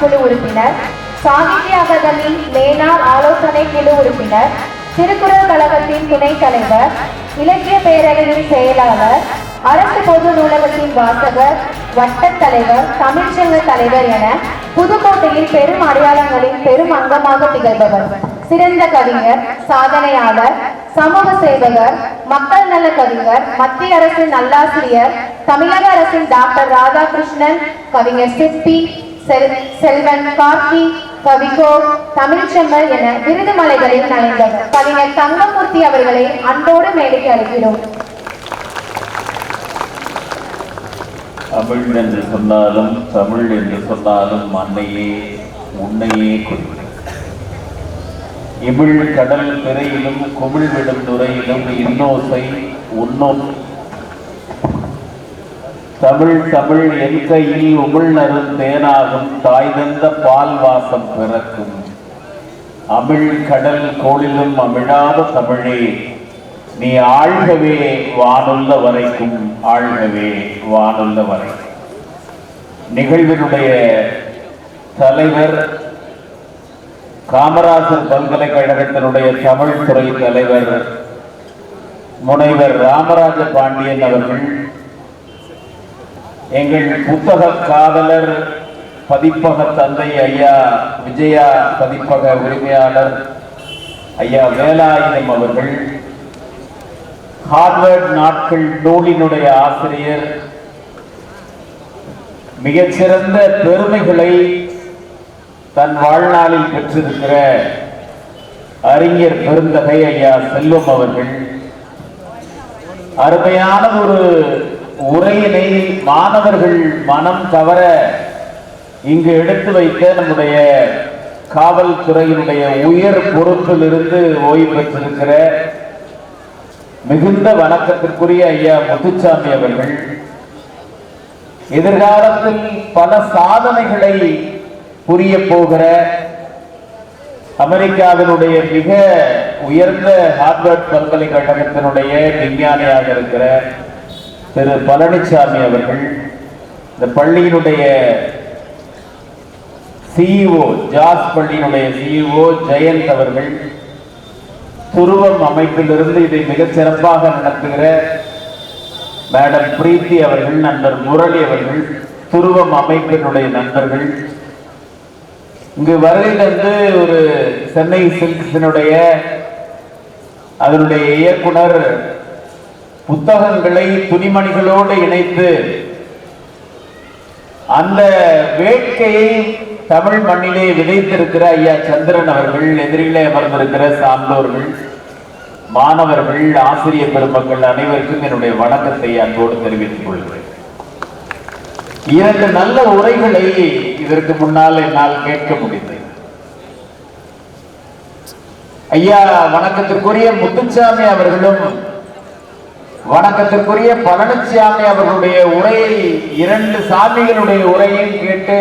ஆணைக்குழு உறுப்பினர், சாகித்ய அகாதமி மேனாள் ஆலோசனை குழு உறுப்பினர், திருக்குறள் கழகத்தின் துணைத் தலைவர், இலக்கிய பேரவையின் செயலாளர், அரசு பொது நூலகத்தின் வாசகர், வட்டத் தலைவர், தமிழ்ச்சங்க தலைவர் என புதுக்கோட்டையில் பெரும் அடையாளங்களின் பெரும் அங்கமாக திகழ்பவர். சிறந்த கவிஞர், சாதனையாளர், சமூக சேவகர், மக்கள் நல கவிஞர், மத்திய அரசின் நல்லாசிரியர், தமிழக அரசின் டாக்டர் ராதாகிருஷ்ணன், கவிஞர் சிற்பி, செல்வன், கார்த்தி, கவிகோ, தமிழ்ச்செம்மல் என விருது மலைகளில் நனைந்தவர் கவிஞர் தங்கமூர்த்தி அவர்களை அன்போடு மேடைக்கு அழைக்கிறோம். தமிழ் என்று சொன்னாலும் தமிழ் என்று சொன்னாலும் அன்னையே உன்னையே குறிப்பிடும். இமிழ் கடல் திரையிலும் குமிழ் விடும் நுரையிலும் இன்னோசை உன்னோசை. தமிழ் தமிழ் என் கையில் உமிழ்நரும் தேனாகும் தாய் தந்த பால் வாசம் பிறக்கும். அமிழ் கடல் கோளிலும் அமிழாத தமிழே நீ ஆழ்கவே வானுள்ள வரைக்கும், ஆழ்கவே வானுள்ள வரைக்கும். நிகழ்வினுடைய தலைவர் காமராஜர் பல்கலைக்கழகத்தினுடைய தமிழ் துறை தலைவர் முனைவர் ராமராஜ பாண்டியன் அவர்கள், எங்கள் புத்தக காதலர் பதிப்பக தந்தை ஐயா விஜயா பதிப்பக உரிமையாளர் ஐயா வேலாயுதம் அவர்கள், ஹார்வர்ட் நாட்கள் நூலினுடைய ஆசிரியர், மிகச்சிறந்த பெருமைகளை தன் வாழ்நாளில் பெற்றிருக்கிற அறிஞர் பெருந்தகை ஐயா செல்வம் அவர்கள், அருமையான ஒரு உரையினை மாணவர்கள் மனம் கவர இங்கு எடுத்து வைத்த நம்முடைய காவல்துறையினுடைய உயர் பொறுப்பில் இருந்து ஓய்வு பெற்றிருக்கிற மிகுந்த வணக்கத்திற்குரிய ஐயா முத்துச்சாமி அவர்கள், எதிர்காலத்தில் பல சாதனைகளை புரிய போகிற அமெரிக்காவினுடைய மிக உயர்ந்த ஹார்வர்ட் பல்கலைக்கழகத்தினுடைய விஞ்ஞானியாக இருக்கிற திரு பழனிசாமி அவர்கள், இந்த பள்ளியினுடைய சிஇஓ ஜாஸ் பள்ளியினுடைய சிஇஓ ஜெயந்த் அவர்கள், துருவம் அமைப்பிலிருந்து இதை மிகச் சிறப்பாக நடத்துகிற மேடம் பிரீத்தி அவர்கள், நண்பர் முரளி அவர்கள், துருவம் அமைப்பினுடைய நண்பர்கள், இங்கு வருகிறது ஒரு சென்னை சில்க்ஸினுடைய அதனுடைய இயக்குனர், புத்தகங்களை துணிமணிகளோடு இணைத்து அந்த வேட்கையை தமிழ் மண்ணிலே விதைத்திருக்கிற ஐயா சந்திரன் அவர்கள், எதிரிலே அமர்ந்திருக்கிற சான்றோர்கள், மாணவர்கள், ஆசிரியர் பெருமக்கள் அனைவருக்கும் என்னுடைய வணக்கத்தை அன்போடு தெரிவித்துக் கொள்கிறேன். இரண்டு நல்ல உரைகளை இதற்கு முன்னால் என்னால் கேட்க முடிந்தது. ஐயா வணக்கத்திற்குரிய முத்துச்சாமி அவர்களும் வணக்கத்திற்குரிய பழனிசாமி அவர்களுடைய உரையை, இரண்டு சாமிகளுடைய உரையும் கேட்டு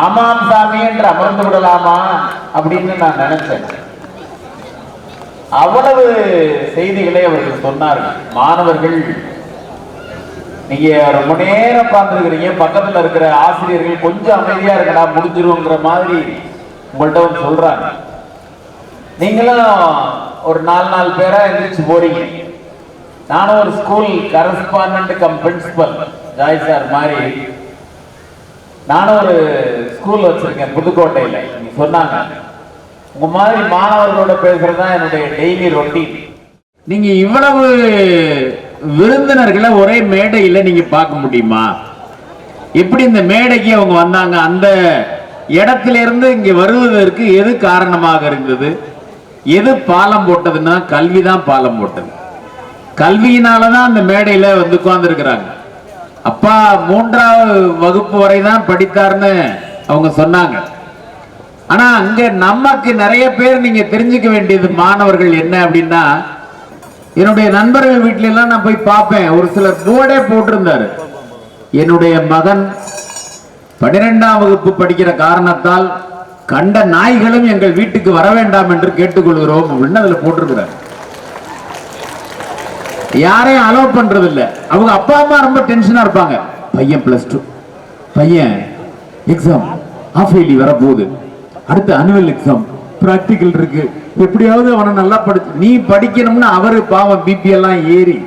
ஆமாம் சாமி என்று அமர்ந்து விடலாமா அப்படின்னு நான் நினைச்சேன். அவ்வளவு செய்திகளை அவர்கள் சொன்னார்கள். மாணவர்கள், நீங்க ரொம்ப நேரம் பார்த்துருக்கிறீங்க, பக்கத்துல இருக்கிற ஆசிரியர்கள் கொஞ்சம் அமைதியா இருக்கடா முடிஞ்சிருங்கிற மாதிரி உங்கள்கிட்ட வந்து சொல்றாங்க. நீங்களும் ஒரு 4 பேரா எந்திரிச்சு போறீங்க. நானும் ஒரு school correspondent cum principal Joy sir மாதிரி நானும் ஒரு ஸ்கூல் வச்சிருக்கேன் புதுக்கோட்டையில. நீங்க சொன்னாங்க உங்க மாதிரி மாணவர்களோட பேசுறதுதான் என்னுடைய டெய்லி ரொட்டீன். நீங்க இவ்வளவு விருந்தினர்களை ஒரே மேடையில் நீங்க பார்க்க முடியுமா? எப்படி இந்த மேடைக்கு அவங்க வந்தாங்க? அந்த இடத்திலிருந்து இங்க வருவதற்கு எது காரணமாக இருந்தது? எது பாலம் போட்டதுன்னா கல்விதான் பாலம் போட்டது. கல்வியினாலதான் அந்த மேடையில வந்து உட்கார்ந்து இருக்கிறாங்க. அப்பா 3ஆவது வகுப்பு வரை தான் படித்தார்னு அவங்க சொன்னாங்க. ஆனா அங்க நமக்கு நிறைய பேர் நீங்க தெரிஞ்சுக்க வேண்டியது மாணவர்கள் என்ன அப்படின்னா, என்னுடைய நண்பர்கள் வீட்டில எல்லாம் நான் போய் பார்ப்பேன். ஒரு சிலர் போர்டே போட்டிருந்தாரு, என்னுடைய மகன் 12ஆம் வகுப்பு படிக்கிற காரணத்தால் கண்ட நாய்களும் எங்கள் வீட்டுக்கு வர வேண்டாம் என்று கேட்டுக்கொள்கிறோம் அப்படின்னு அதுல போட்டிருக்கிறார். யாரையும் அலோவ் பண்றது இல்ல. அவங்க அப்பா அம்மா ரொம்ப டென்ஷனா இருப்பாங்க. பையன் +2, பையன் எக்ஸாம், ஹாஃப் இயர்லி வரப்போகுது, அடுத்து அனுவல் எக்ஸாம், பிராக்டிக்கல் இருக்கு, எப்படியாவது அவனை நல்லா நீ படிக்கணும்னு அவரு பாவம் பிபி எல்லாம் ஏறி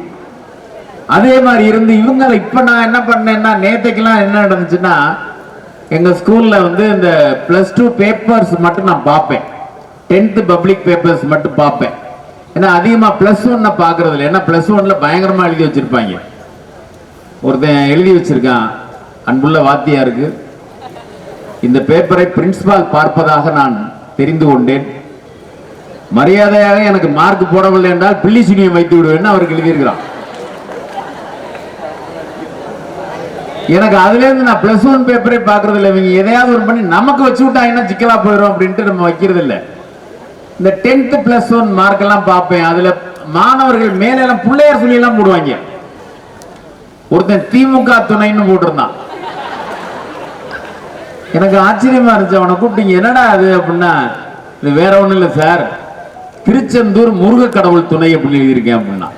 அதே மாதிரி இருந்து இவங்க. இப்ப நான் என்ன பண்ணேன்னா, நேத்தைக்கெல்லாம் என்ன நடந்துச்சுன்னா, எங்க ஸ்கூல்ல வந்து இந்த +2 பேப்பர்ஸ் மட்டும் நான் பார்ப்பேன், 10th பப்ளிக் பேப்பர்ஸ் மட்டும் பார்ப்பேன். ஏன்னா அதிகமா +1 பாக்குறது இல்லை, ஏன்னா +1ல பயங்கரமா எழுதி வச்சிருப்பாங்க. ஒருத்தன் எழுதி வச்சிருக்கான், அன்புள்ள வாத்தியாருக்கு இந்த பேப்பரை பிரின்சிபால் பார்ப்பதாக நான் தெரிந்து கொண்டேன், மரியாதையாக எனக்கு மார்க் போடவில்லை என்றால் பில்லி சூனியம் வைத்து விடுவேன்னு அவருக்கு எழுதியிருக்கிறான். எனக்கு அதுல இருந்து நான் +1 பேப்பரே பாக்குறது இல்லை. இவங்க எதையாவது ஒரு பண்ணி நமக்கு வச்சு விட்டாங்கன்னா சிக்கலா போயிடும் அப்படின்ட்டு நம்ம வைக்கிறது இல்லை. இந்த 10th +1 மார்க் எல்லாம் பார்ப்பேன். அதுல மாணவர்கள் மேல எல்லாம் பிள்ளையார் சொல்லி எல்லாம் போடுவாங்க. ஒருத்தன் திமுக துணைன்னு போட்டிருந்தான். எனக்கு ஆச்சரியமா இருந்துச்சு. அவனை கூப்பிட்டீங்க, என்னடா அது அப்படின்னா, இது வேற ஒண்ணும் இல்லை சார், திருச்செந்தூர் முருக கடவுள் துணை அப்படின்னு எழுதியிருக்கேன் அப்படின்னா.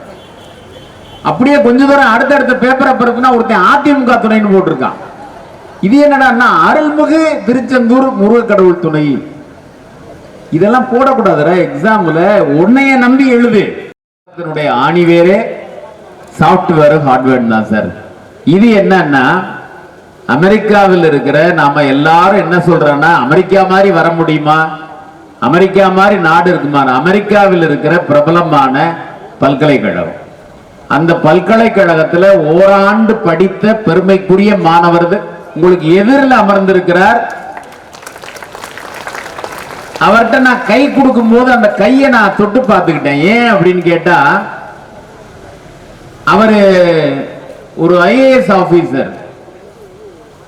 அப்படியே கொஞ்ச தூரம் அடுத்தடுத்த பேப்பரை பிறப்புனா ஒருத்தன் அதிமுக துணைன்னு போட்டிருக்கான். இது என்னடா, அருள்மிகு திருச்செந்தூர் முருக கடவுள் துணை. இதெல்லாம் போடக்கூடாதுடா எக்ஸாம்ல, உன்னைய நம்பி எழுது. ஆணிவேரே சாஃப்ட்வேர் ஹார்ட்வேர் தான் சார். இது என்னன்னா, அமெரிக்காவில் இருக்கிற நாம எல்லாரும் என்ன சொல்றோம்னா, அமெரிக்கா மாதிரி வர முடியுமா, அமெரிக்கா மாதிரி நாடு இருக்குமா, அமெரிக்காவில் இருக்கிற பிரபலமான பல்கலைக்கழகம். அந்த பல்கலைக்கழகத்துல ஓராண்டு படித்த பெருமைக்குரிய மாணவர் உங்களுக்கு எதிரில் அமர்ந்திருக்கிறார். அவர்கிட்ட நான் கை கொடுக்கும் போது அந்த கையை நான் தொட்டு பார்த்துக்கிட்டேன். ஏன் அப்படின்னு கேட்டா, அவரு ஒரு IAS ஆபீசர்,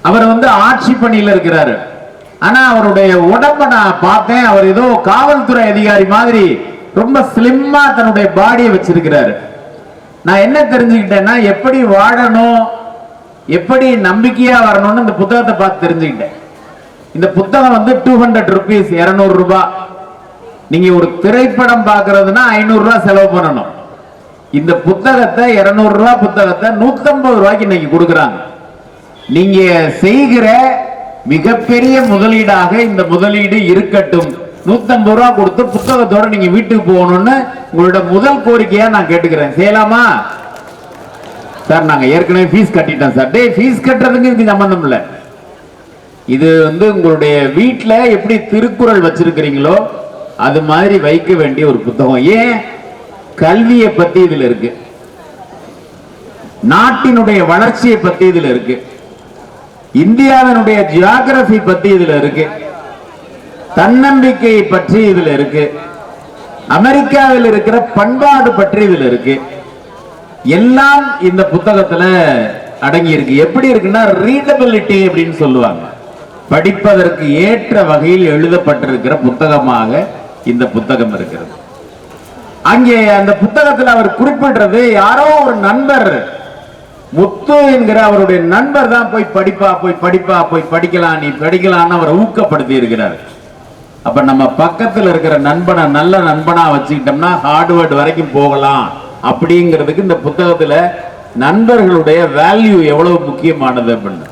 அவர் வந்து ஆட்சி பணியில் இருக்கிறாரு. ஆனா அவருடைய உடம்ப நான் பார்த்தேன், அவர் ஏதோ காவல்துறை அதிகாரி மாதிரி ரொம்ப ஸ்லிம்மா தன்னுடைய பாடியை வச்சிருக்கிறாரு. நான் என்ன தெரிஞ்சுக்கிட்டேன்னா, எப்படி வாழணும், எப்படி நம்பிக்கையா வரணும்னு இந்த புத்தகத்தை பார்த்து தெரிஞ்சுக்கிட்டேன். இந்த புத்தகம் வந்து 200 rupees, 200 ரூபாய். நீங்க ஒரு திரைப்படம் பார்க்கறதுனா 500 ரூபாய் செலவு பண்ணணும். இந்த புத்தகத்தை 200 ரூபாய் புத்தகத்தை 150 ரூபாய்க்கு இன்னைக்கு கொடுக்குறாங்க. நீங்க செய்கிற மிகப்பெரிய முதலீடாக இந்த முதலீடு இருக்கட்டும். 150 ரூபாய் கொடுத்து புத்தகத்தோட நீங்க வீட்டுக்கு போகணும்னு உங்களோட முதல் கோரிக்கையா நான் கேட்டுக்கிறேன். செய்யலாமா சார்? நாங்க ஏற்கனவே ஃபீஸ் கட்டிட்டோம் சார். டேய், ஃபீஸ் கட்டுறதுக்கு இதுக்கு சம்பந்தம் இல்லை. இது வந்து உங்களுடைய வீட்டுல எப்படி திருக்குறள் வச்சிருக்கிறீங்களோ அது மாதிரி வைக்க வேண்டிய ஒரு புத்தகம். ஏன்? கல்வியை பத்தி இதுல இருக்கு, நாட்டினுடைய வளர்ச்சியை பத்தி இதுல இருக்கு, இந்தியாவினுடைய ஜியோகிராபி பத்தி இதுல இருக்கு, தன்னம்பிக்கையை பற்றி இதுல இருக்கு, அமெரிக்காவில் இருக்கிற பண்பாடு பற்றி இதுல இருக்கு. எல்லாம் இந்த புத்தகத்துல அடங்கி இருக்கு. எப்படி இருக்குன்னா, ரீடபிலிட்டி அப்படின்னு சொல்லுவாங்க. படிப்பதற்கு ஏற்ற வகையில் எழுதப்பட்டிருக்கிற புத்தகமாக இந்த புத்தகம் இருக்கிறது. அங்கே அந்த புத்தகத்தில் அவர் குறிப்பிடுறது, யாரோ ஒரு நண்பர் முத்து என்கிற அவருடைய நண்பர் தான் போய் படிப்பா, போய் படிப்பா, போய் படிக்கலாம், நீ படிக்கலான்னு அவரை ஊக்கப்படுத்தி இருக்கிறார். அப்ப நம்ம பக்கத்தில் இருக்கிற நண்பனை நல்ல நண்பனா வச்சுக்கிட்டோம்னா ஹார்வர்ட் வரைக்கும் போகலாம். அப்படிங்கிறதுக்கு இந்த புத்தகத்துல நண்பர்களுடைய வேல்யூ எவ்வளவு முக்கியமானது அப்படின்னு.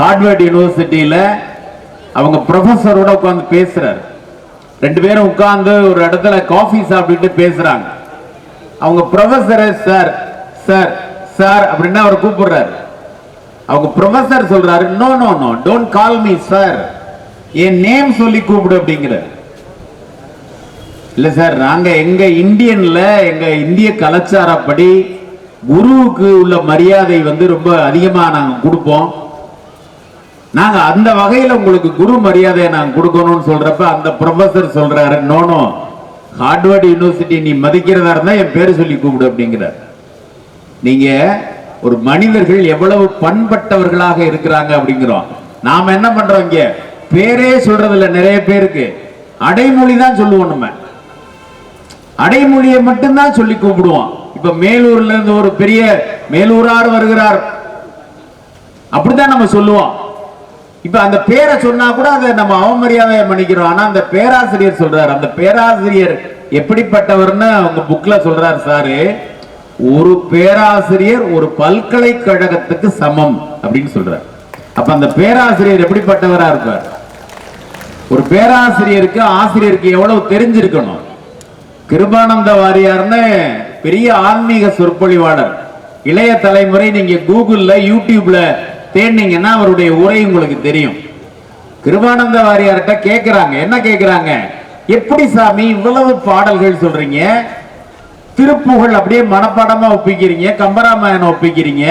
ஹார்வர்ட் யூனிவர்சிட்டியில அவங்க ப்ரொஃபஸரோட உட்கார்ந்து பேசுறாரு. 2 பேரும் உட்கார்ந்து ஒரு இடத்துல காஃபி சாப்பிட்டு பேசுறாங்க. அவங்க ப்ரொஃபஸர் சார் சார் சார் அப்படின்னு அவர் கூப்பிடுறாரு. அவங்க ப்ரொஃபஸர் சொல்றாரு, no no no, don't call me sir, என் நேம் சொல்லி கூப்பிடு அப்படிங்கிறார். இல்ல சார், நாங்க எங்க இந்தியன்ல எங்க இந்திய கலாச்சாரப்படி குருவுக்கு உள்ள மரியாதை வந்து ரொம்ப அதிகமா நாங்க கொடுப்போம். நாங்க அந்த வகையில உங்களுக்கு குரு மரியாதையை நாங்க கொடுக்கணும்னு சொல்றப்ப அந்த ப்ரொஃபசர் சொல்றாரு, நோனோ, ஹார்வர்ட் யூனிவர்சிட்டி நீ மதிக்கிறதா இருந்தா என் பேரு சொல்லி கூப்பிடு அப்படிங்கிறார். நீங்க ஒரு மனிதர்கள் எவ்வளவு பண்பட்டவர்களாக இருக்கிறாங்க அப்படிங்கிறோம். நாம என்ன பண்றோம், இங்க பேரே சொல்றது இல்ல. நிறைய பேருக்கு அடைமொழி தான் சொல்லுவோம். நம்ம அடைமொழியை மட்டும்தான் சொல்லி கூப்பிடுவோம். இப்ப மேலூர்ல இருந்து ஒரு பெரிய மேலூரார் வருகிறார் அப்படித்தான் நம்ம சொல்லுவோம். இப்ப அந்த பேரை சொன்னா கூட அதை நம்ம அவமரியாதையை பண்ணிக்கிறோம். ஆனா அந்த பேராசிரியர் சொல்றாரு, அந்த பேராசிரியர் எப்படிப்பட்டவர்னு அவங்க புக்ல சொல்றாரு சாரு, ஒரு பேராசிரியர் ஒரு பல்கலைக்கழகத்துக்கு சமம் அப்படின்னு சொல்றாரு. அப்ப அந்த பேராசிரியர் எப்படிப்பட்டவரா இருப்பார்? ஒரு பேராசிரியருக்கு ஆசிரியருக்கு எவ்வளவு தெரிஞ்சிருக்கணும். கிருபானந்த வாரியார்னு பெரிய ஆன்மீக சொற்பொழிவாளர். இளைய தலைமுறை நீங்க கூகுள்ல யூடியூப்ல தேடினீங்கன்னா அவருடைய உரை உங்களுக்கு தெரியும். கிருபானந்த வாரியார்கிட்ட கேட்கிறாங்க, என்ன கேட்கிறாங்க, எப்படி சாமி இவ்வளவு பாடல்கள் சொல்றீங்க, திருப்புகழ் அப்படியே மனப்பாடமா ஒப்பிக்கிறீங்க, கம்பராமாயணம் ஒப்பிக்கிறீங்க,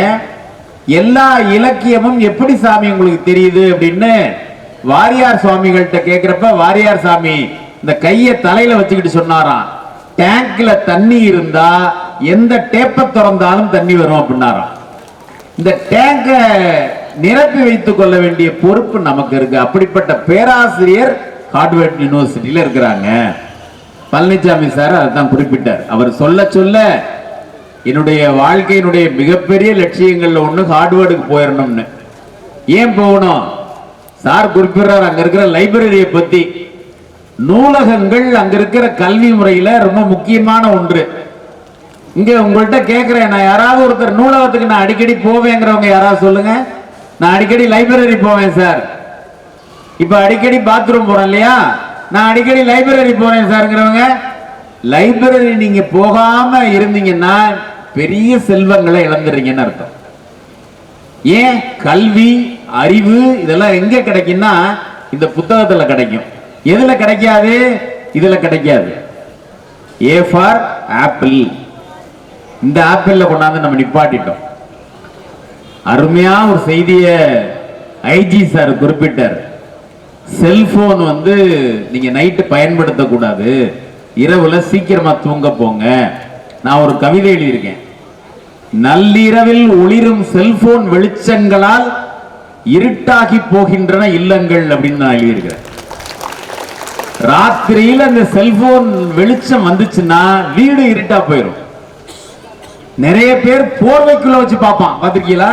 எல்லா இலக்கியமும் எப்படி சாமி உங்களுக்கு தெரியுது அப்படின்னு வாரியார் சுவாமிகள்கிட்ட கேட்கிறப்ப, வாரியார் சாமி இந்த கையை தலையில வச்சுக்கிட்டு சொன்னாராம், டேங்க்ல தண்ணி இருந்தா எந்த டேப்பை திறந்தாலும் தண்ணி வரும் அப்படின்னாராம். இந்த டேங்க நிரப்பி வைத்துக் கொள்ள வேண்டிய பொறுப்பு நமக்கு இருக்கு. அப்படிப்பட்ட பேராசிரியர் ஹார்வர்ட் யூனிவர்சிட்டியில இருக்கிறாங்க. பழனிசாமி சார் அதான் குறிப்பிட்டார். அவர் சொல்ல சொல்ல என்னுடைய வாழ்க்கையினுடைய மிகப்பெரிய லட்சியங்கள்ல ஒண்ணு ஹார்வர்டுக்கு போயிடணும்னு. ஏன் போகணும்? சார் குறிப்பிடுறார் அங்க இருக்கிற லைப்ரரியை பத்தி. நூலகங்கள் அங்க இருக்கிற கல்வி முறையில ரொம்ப முக்கியமான ஒன்று. இங்க உங்கள்கிட்ட கேட்கிறேன், நான் யாராவது ஒருத்தர் நூலகத்துக்கு நான் அடிக்கடி போவேங்கிறவங்க யாராவது சொல்லுங்க. நான் அடிக்கடி லைப்ரரி போவேன் சார். இப்ப அடிக்கடி பாத்ரூம் போறேன் இல்லையா, நான் அடிக்கடி லைப்ரரி போறேன் சார்ங்கிறவங்க. லைப்ரரி நீங்க போகாம இருந்தீங்கன்னா பெரிய செல்வங்களை இழந்துறீங்கன்னு அர்த்தம். ஏன்? கல்வி அறிவு இதெல்லாம் எங்க கிடைக்கும்னா இந்த புத்தகத்துல கிடைக்கும். எதுல கிடைக்காது? இதுல கிடைக்காது. A for apple. இந்த ஆப்பிள்ல கொண்டாந்து நம்ம நிப்பாட்டிட்டோம். அருமையா ஒரு செய்திய ஐஜி சார் குறிப்பிட்டார். செல்போன் நீங்க நைட்டு பயன்படுத்த கூடாது, இரவுல சீக்கிரமா தூங்க போங்க. நான் ஒரு கவிதை எழுதியிருக்கேன். நள்ளிரவில் ஒளிரும் செல்போன் வெளிச்சங்களால் இருட்டாகி போகின்றன இல்லங்கள் அப்படின்னு நான் எழுதியிருக்கிறேன். ராத்திரியில் அந்த செல்போன் வெளிச்சம் வந்துச்சுன்னா வீடு இருட்டா போயிடும். நிறைய பேர் போர்வைக்குள்ள வச்சு பார்ப்பான், பாத்திருக்கீங்களா?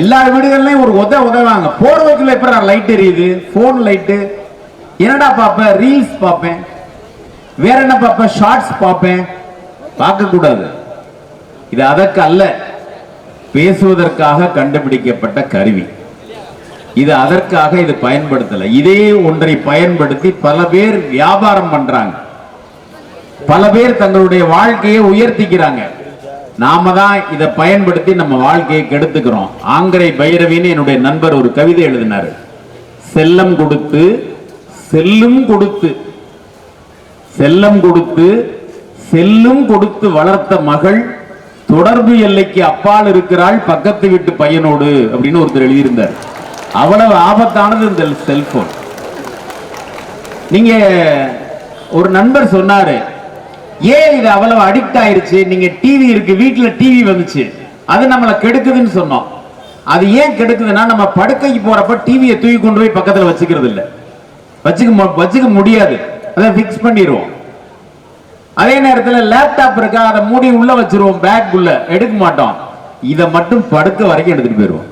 எல்லா வீடுகள்லயும் ஒரு உதவாங்க. போர்வைக்குள்ள எப்ப லைட் எரியுது? Phone light. என்னடா பார்ப்பேன்? ரீல்ஸ் பார்ப்பேன். வேற என்ன பார்ப்பேன்? ஷார்ட்ஸ் பார்ப்பேன். பார்க்க கூடாது. இது அதற்கு அல்ல, பேசுவதற்காக கண்டுபிடிக்கப்பட்ட கருவி. இது அதற்காக இது பயன்படுத்தல. இதே ஒன்றை பயன்படுத்தி பல பேர் வியாபாரம் பண்றாங்க, பல பேர் தங்களுடைய வாழ்க்கையை உயர்த்திக்கிறாங்க. நாம தான் இதை பயன்படுத்தி நம்ம வாழ்க்கையை கெடுத்துக்கிறோம். ஆங்கரை பைரவின்னு என்னுடைய நண்பர் ஒரு கவிதை எழுதினாரு. செல்லம் கொடுத்து செல்லும் கொடுத்து செல்லம் கொடுத்து செல்லும் கொடுத்து வளர்த்த மகள் தொடர்பு எல்லைக்கு அப்பால் இருக்கிறாள் பக்கத்து வீட்டு பையனோடு அப்படின்னு ஒருத்தர் எழுதியிருந்தார். அவ்வளவு ஆபத்தானது இந்த செல்போன். நீங்க ஒரு நண்பர் சொன்னாரு, ஏன் இது அவ்வளவு அடிக்ட் ஆயிருச்சு? நீங்க டிவி இருக்கு, வீட்டுல டிவி வந்துச்சு, அது நம்மளை கெடுக்குதுன்னு சொன்னோம். அது ஏன் கெடுக்குதுன்னா, நம்ம படுக்கைக்கு போறப்ப டிவியை தூக்கி கொண்டு போய் பக்கத்துல வச்சுக்கிறது இல்லை, வச்சுக்க முடியாது, அதை பிக்ஸ் பண்ணிடுவோம். அதே நேரத்தில் லேப்டாப் இருக்கா, அதை மூடி உள்ள வச்சிருவோம், பேக் உள்ள எடுக்க மாட்டோம். இதை மட்டும் படுக்க வரைக்கும் எடுத்துட்டு போயிடுவோம்.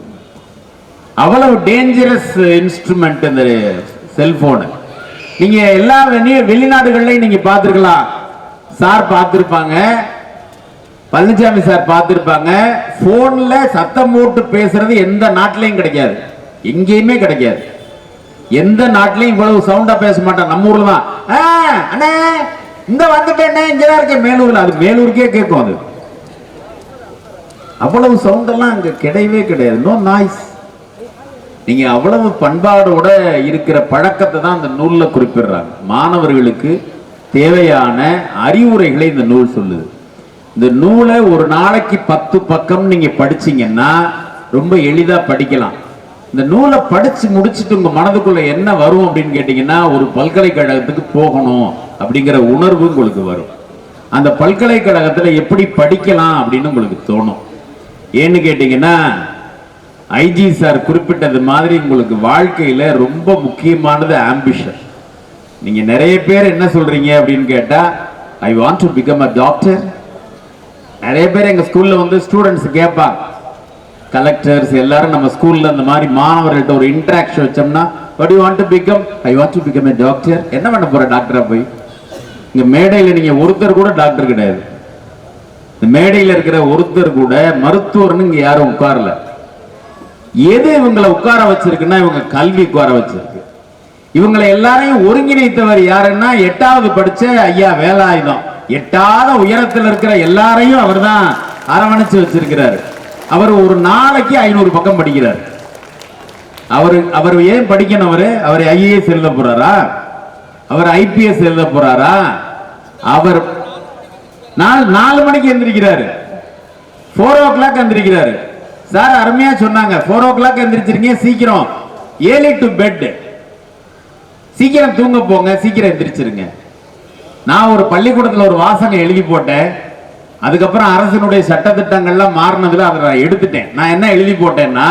அவ்வளவு டேஞ்சரஸ் இன்ஸ்ட்ருமெண்ட் இந்த செல்போன். நீங்க எல்லா வெளிநாடுகள்லையும் நீங்க பார்த்திருக்கலாம். சார் பார்த்திருப்பாங்க, பழனிசாமி சார் பார்த்திருப்பாங்க. போன்ல சத்தம் போட்டு பேசுறது எந்த நாட்டிலையும் கிடைக்காது, எங்கேயுமே கிடைக்காது. எந்த நாட்டிலையும் இவ்வளவு சவுண்டா பேச மாட்டான். நம்ம ஊர்ல தான் அண்ணே இந்த வந்துட்டேன், இங்கதான் இருக்கேன் மேலூர்ல, அது மேலூருக்கே கேட்கும். அது அவ்வளவு சவுண்ட் எல்லாம் அங்க கிடையவே கிடையாது. No noise. நீங்க அவ்வளவு பண்பாடோட இருக்கிற பழக்கத்தை தான் அந்த நூல்ல குறிப்பிடுறாங்க. மாணவர்களுக்கு தேவையான அறிவுரைகளை இந்த நூல் சொல்லுது. இந்த நூலை ஒரு நாளைக்கு 10 பக்கம் நீங்க படிச்சீங்கன்னா ரொம்ப எளிதா படிக்கலாம். இந்த நூலை படிச்சு முடிச்சுட்டு உங்க மனதுக்குள்ள என்ன வரும் அப்படின்னு கேட்டீங்கன்னா, ஒரு பல்கலைக்கழகத்துக்கு போகணும் அப்படிங்கிற உணர்வு உங்களுக்கு வரும். அந்த பல்கலைக்கழகத்துல எப்படி படிக்கலாம் அப்படின்னு உங்களுக்கு தோணும். ஏன்னு கேட்டீங்கன்னா, ஐஜி சார் குறிப்பிட்டது மாதிரி உங்களுக்கு வாழ்க்கையில ரொம்ப முக்கியமானது ஆம்பிஷன். நீங்க நிறைய பேர் என்ன சொல்றீங்க அப்படின்னு கேட்டா, I want to become a doctor. நிறைய பேர் எங்க ஸ்கூல்ல ஸ்டூடெண்ட்ஸ் கேட்பாங்க, கலெக்டர்ஸ் எல்லாரும் நம்ம ஸ்கூல்ல அந்த மாதிரி மாணவர்கள்ட்ட ஒரு இன்டராக்ஷன் வச்சோம்னா, what do you want to become? I want to become a doctor. என்ன பண்ண போற டாக்டரா போய்? இங்க மேடையில நீங்க ஒருத்தர் கூட டாக்டர் கிடையாது. இந்த மேடையில இருக்கிற ஒருத்தர் கூட மருத்துவர்னு இங்க யாரும் உட்காரல. எது இவங்களை உட்கார வச்சிருக்குன்னா, இவங்க கல்வி உட்கார வச்சிருக்கு. இவங்களை எல்லாரையும் ஒருங்கிணைத்தவர் யாருன்னா 8வது படிச்ச ஐயா வேலாயுதம். எட்டாத உயரத்தில் இருக்கிற எல்லாரையும் அவர் தான் அரவணைச்சு வச்சிருக்கிறார். அவர் ஒரு நாளைக்கு 500 பக்கம் படிக்கிறார். அவர் ஏன் படிக்கணும்? அவர் ஐஏஎஸ் எழுத போறாரா? அவர் ஐபிஎஸ் எழுத போறாரா? அவர் 4 மணிக்கு எந்திரிக்கிறாரு, 4 o'clock எந்திரிக்கிறாரு. சார் அருமையா சொன்னாங்க, 4 o'clock எந்திரிச்சிருங்க, சீக்கிரம் ஏர்லி டு பெட், சீக்கிரம் தூங்க போங்க, சீக்கிரம் எந்திரிச்சிருங்க. நான் ஒரு பள்ளிக்கூடத்தில் ஒரு வாசகம் எழுதி போட்டேன். அதுக்கப்புறம் அரசினுடைய சட்டத்திட்டங்கள்லாம் மாறினதுல அதை நான் எடுத்துட்டேன். நான் என்ன எழுதி போட்டேன்னா,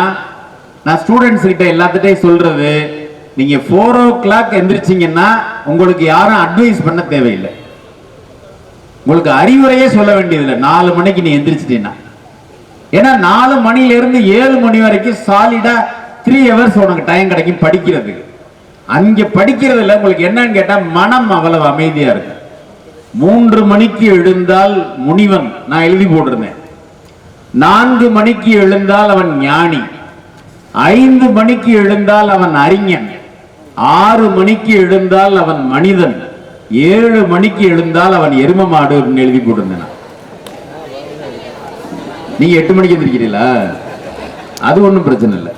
நான் ஸ்டூடெண்ட்ஸ் கிட்ட எல்லாத்திட்டையும் சொல்றது, நீங்க 4 o'clock எந்திரிச்சிங்கன்னா உங்களுக்கு யாரும் அட்வைஸ் பண்ண தேவையில்லை, உங்களுக்கு அறிவுரையே சொல்ல வேண்டியதில்லை. 4 மணிக்கு நீ எந்திரிச்சிட்டீங்கன்னா, ஏன்னா 4 மணில இருந்து 7 மணி வரைக்கும் சாலிடா 3 hours உனக்கு டைம் கிடைக்கும் படிக்கிறதுக்கு. அங்க படிக்கிறதுல உங்களுக்கு என்னன்னு கேட்டா மனம் அவ்வளவு அமைதியா இருக்கு. 3 மணிக்கு எழுந்தால் முனிவன், நான் எழுதி போட்டிருந்தேன். 4 மணிக்கு எழுந்தால் அவன் ஞானி, 5 மணிக்கு எழுந்தால் அவன் அறிஞன், 6 மணிக்கு எழுந்தால் அவன் மனிதன், 7 மணிக்கு எழுந்தால் அவன் எரும மாடு எழுதி போட்டிருந்தேன். நீங்க 8 மணிக்கு எந்திரிக்கிறீங்களா? அது ஒண்ணும் பிரச்சனை இல்லை.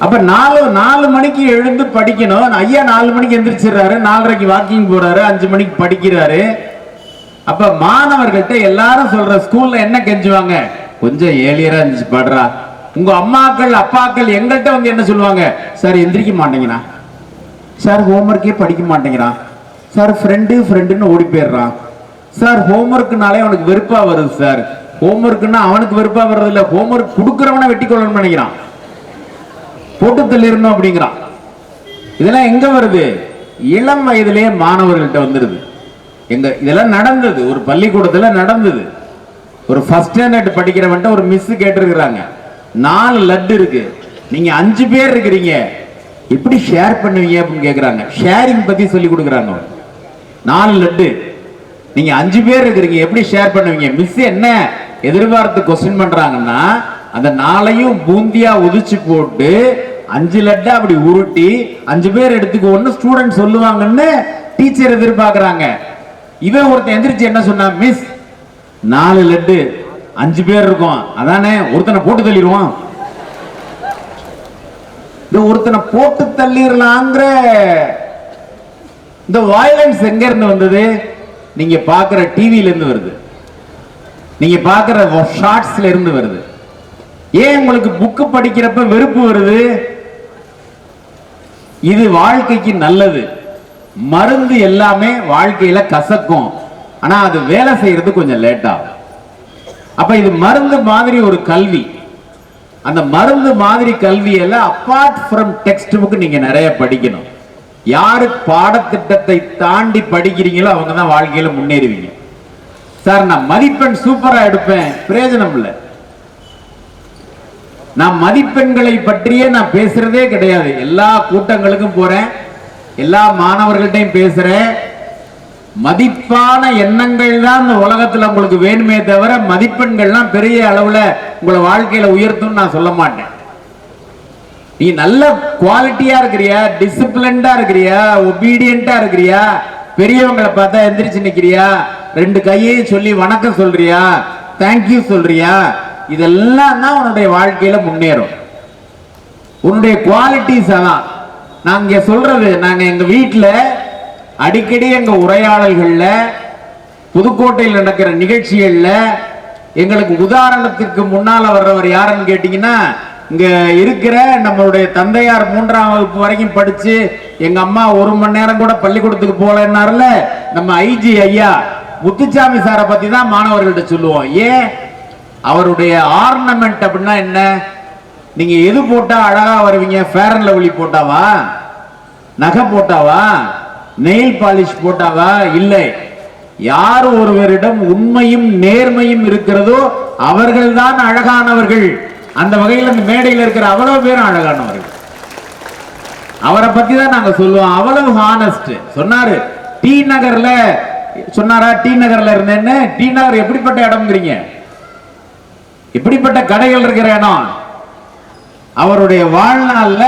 அப்ப 4 மணிக்கு எழுந்து படிக்கணும். ஐயா 4 மணிக்கு எந்திரிச்சிடறாரு, 4:30க்கு வாக்கிங் போறாரு, 5 மணிக்கு படிக்கிறாரு. அப்ப மாணவர்கள்ட்ட எல்லாரும் சொல்ற ஸ்கூல்ல என்ன கெஞ்சுவாங்க? கொஞ்சம் ஏழியரா இருந்துச்சு பாடுறா. உங்க அம்மாக்கள் அப்பாக்கள் எங்கள்கிட்ட வந்து என்ன சொல்லுவாங்க? சார் எந்திரிக்க மாட்டேங்கிறான், சார் ஹோம்ஒர்க்கே படிக்க மாட்டேங்கிறான், சார் ஃப்ரெண்டுன்னு ஓடி போயிடுறான், சார் ஹோம்ஒர்க்னாலே அவனுக்கு வெறுப்பா வருது, சார் ஹோம்ஒர்க்னா அவனுக்கு வெறுப்பா வர்றது இல்ல, ஹோம்ஒர்க் கொடுக்கறவனை வெட்டி கொள்ளணும்னு நினைக்கிறான், போட்டு தள்ளிடணும் அப்படிங்கிறான். இதெல்லாம் எங்க வருது? இளம் வயதிலேயே மாணவர்கள்ட்ட வந்துருது. இதெல்லாம் நடந்தது, ஒரு பள்ளிக்கூடத்துல நடந்தது. ஒரு ஃபர்ஸ்ட் ஸ்டாண்டர்ட் படிக்கிறவன்ட்ட ஒரு மிஸ் கேட்டிருக்கிறாங்க, 4 லட்டு இருக்கு, நீங்க 5 பேர் இருக்கிறீங்க, எப்படி ஷேர் பண்ணுவீங்க அப்படின்னு கேக்குறாங்க. ஷேரிங் பத்தி சொல்லி கொடுக்குறாங்க. 4 லட்டு, நீங்க 5 பேர் இருக்கிறீங்க, எப்படி ஷேர் பண்ணுவீங்க? மிஸ் என்ன எதிர்பார்த்து கொஸ்டின் பண்றாங்கன்னா, அந்த 4ஐயும் பூந்தியா உதிச்சு போட்டு 5 லட்டா அப்படி உருட்டி 5 பேர் எடுத்துக்கோன்னு ஸ்டூடெண்ட் சொல்லுவாங்கன்னு டீச்சர் எதிர்பார்க்கறாங்க. இவன் ஒருத்தன் எந்திரிச்சு என்ன சொன்னா, மிஸ் 4 லட்டு 5 பேர் இருக்கும், அதானே ஒருத்தனை போட்டு தள்ளிடுவான். இந்த ஒருத்தனை போட்டு தள்ளிடலாங்கிற இந்த வயலன்ஸ் எங்க இருந்து வந்தது? நீங்க பாக்குற டிவில இருந்து வருது, நீங்க பாக்குற ஷார்ட்ஸ்ல இருந்து வருது. ஏன் உங்களுக்கு புக்கு படிக்கிறப்ப வெறுப்பு வருது? இது வாழ்க்கைக்கு நல்லது. மருந்து எல்லாமே வாழ்க்கையில கசக்கும், ஆனா அது வேலை செய்யறது கொஞ்சம் லேட் ஆகும். அப்ப இது மருந்து மாதிரி ஒரு கல்வி. அந்த மருந்து மாதிரி கல்வியில அப்பார்ட் ஃப்ரம் டெக்ஸ்ட் புக் நீங்க நிறைய படிக்கணும். யாரு பாடத்திட்டத்தை தாண்டி படிக்கிறீங்களோ அவங்க தான் வாழ்க்கையில முன்னேறுவீங்க. சார் நான் மதிப்பெண் சூப்பரா எடுப்பேன், பிரயோஜனம் இல்லை. நான் மதிப்பெண்களை பற்றியே நான் பேசுறதே கிடையாது. எல்லா கூட்டங்களுக்கும் போறேன், எல்லா மாணவர்கள்ட்டையும் பேசுறேன். மதிப்பான எண்ணங்கள் தான் இந்த உலகத்துல உங்களுக்கு வேணுமே தவிர மதிப்பெண்கள்லாம் பெரிய அளவுல உங்களை வாழ்க்கையில உயர்த்தும் நான் சொல்ல மாட்டேன். நீ நல்ல குவாலிட்டியா இருக்கிறியா, டிசிப்ளின்டா இருக்கிறியா, ஒபீடியன்டா இருக்கிறியா, பெரியவங்களை பார்த்தா எந்திரிச்சு நிக்கிறியா, 2 கையை சொல்லி வணக்கம் சொல்றியா, தேங்க்யூ சொல்றியா, இதெல்லாம் தான் உன்னுடைய வாழ்க்கையில முன்னேறும். உன்னுடைய குவாலிட்டிஸ் அதான் நாங்க சொல்றது. நாங்க எங்க வீட்டுல அடிக்கடி எங்க உரையாடல்கள்ல, புதுக்கோட்டையில் நடக்கிற நிகழ்ச்சிகள்ல எங்களுக்கு உதாரணத்துக்கு முன்னால வர்றவர் யாருன்னு கேட்டீங்கன்னா, இங்க இருக்கிற நம்மளுடைய தந்தையார் 3ஆம் வகுப்பு வரைக்கும் படிச்சு எங்க அம்மா 1 மணி நேரம் கூட பள்ளிக்கூடத்துக்கு போலன்னார்ல, நம்ம ஐஜி ஐயா முத்துச்சாமி சாரை பத்தி தான் மாணவர்கள்ட்ட சொல்லுவோம். ஏன்? அவருடைய ஆர்னமெண்ட் அப்படின்னா என்ன? நீங்க எது போட்டா அழகா வருவீங்க? ஃபேர் அண்ட் லவ்லி போட்டாவா, நகை போட்டாவா, நெயில் பாலிஷ் போட்டாவா? இல்லை. யார் ஒருவரிடம் உண்மையும் நேர்மையும் இருக்கிறதோ அவர்கள்தான் அழகானவர்கள். அந்த வகையில் இந்த மேடையில் இருக்கிற அவ்வளவு பேரும் அழகானவர்கள். அவரை பத்தி தான் நாங்க சொல்லுவோம். அவ்வளவு ஹானஸ்ட். சொன்னாரு டி நகர்ல, சொன்னாரா டி நகர்ல இருந்தேன்னு? டி நகர் எப்படிப்பட்ட இடம்ங்கிறீங்க? எப்படிப்பட்ட கடைகள் இருக்கிற இடம்? அவருடைய வாழ்நாள்ல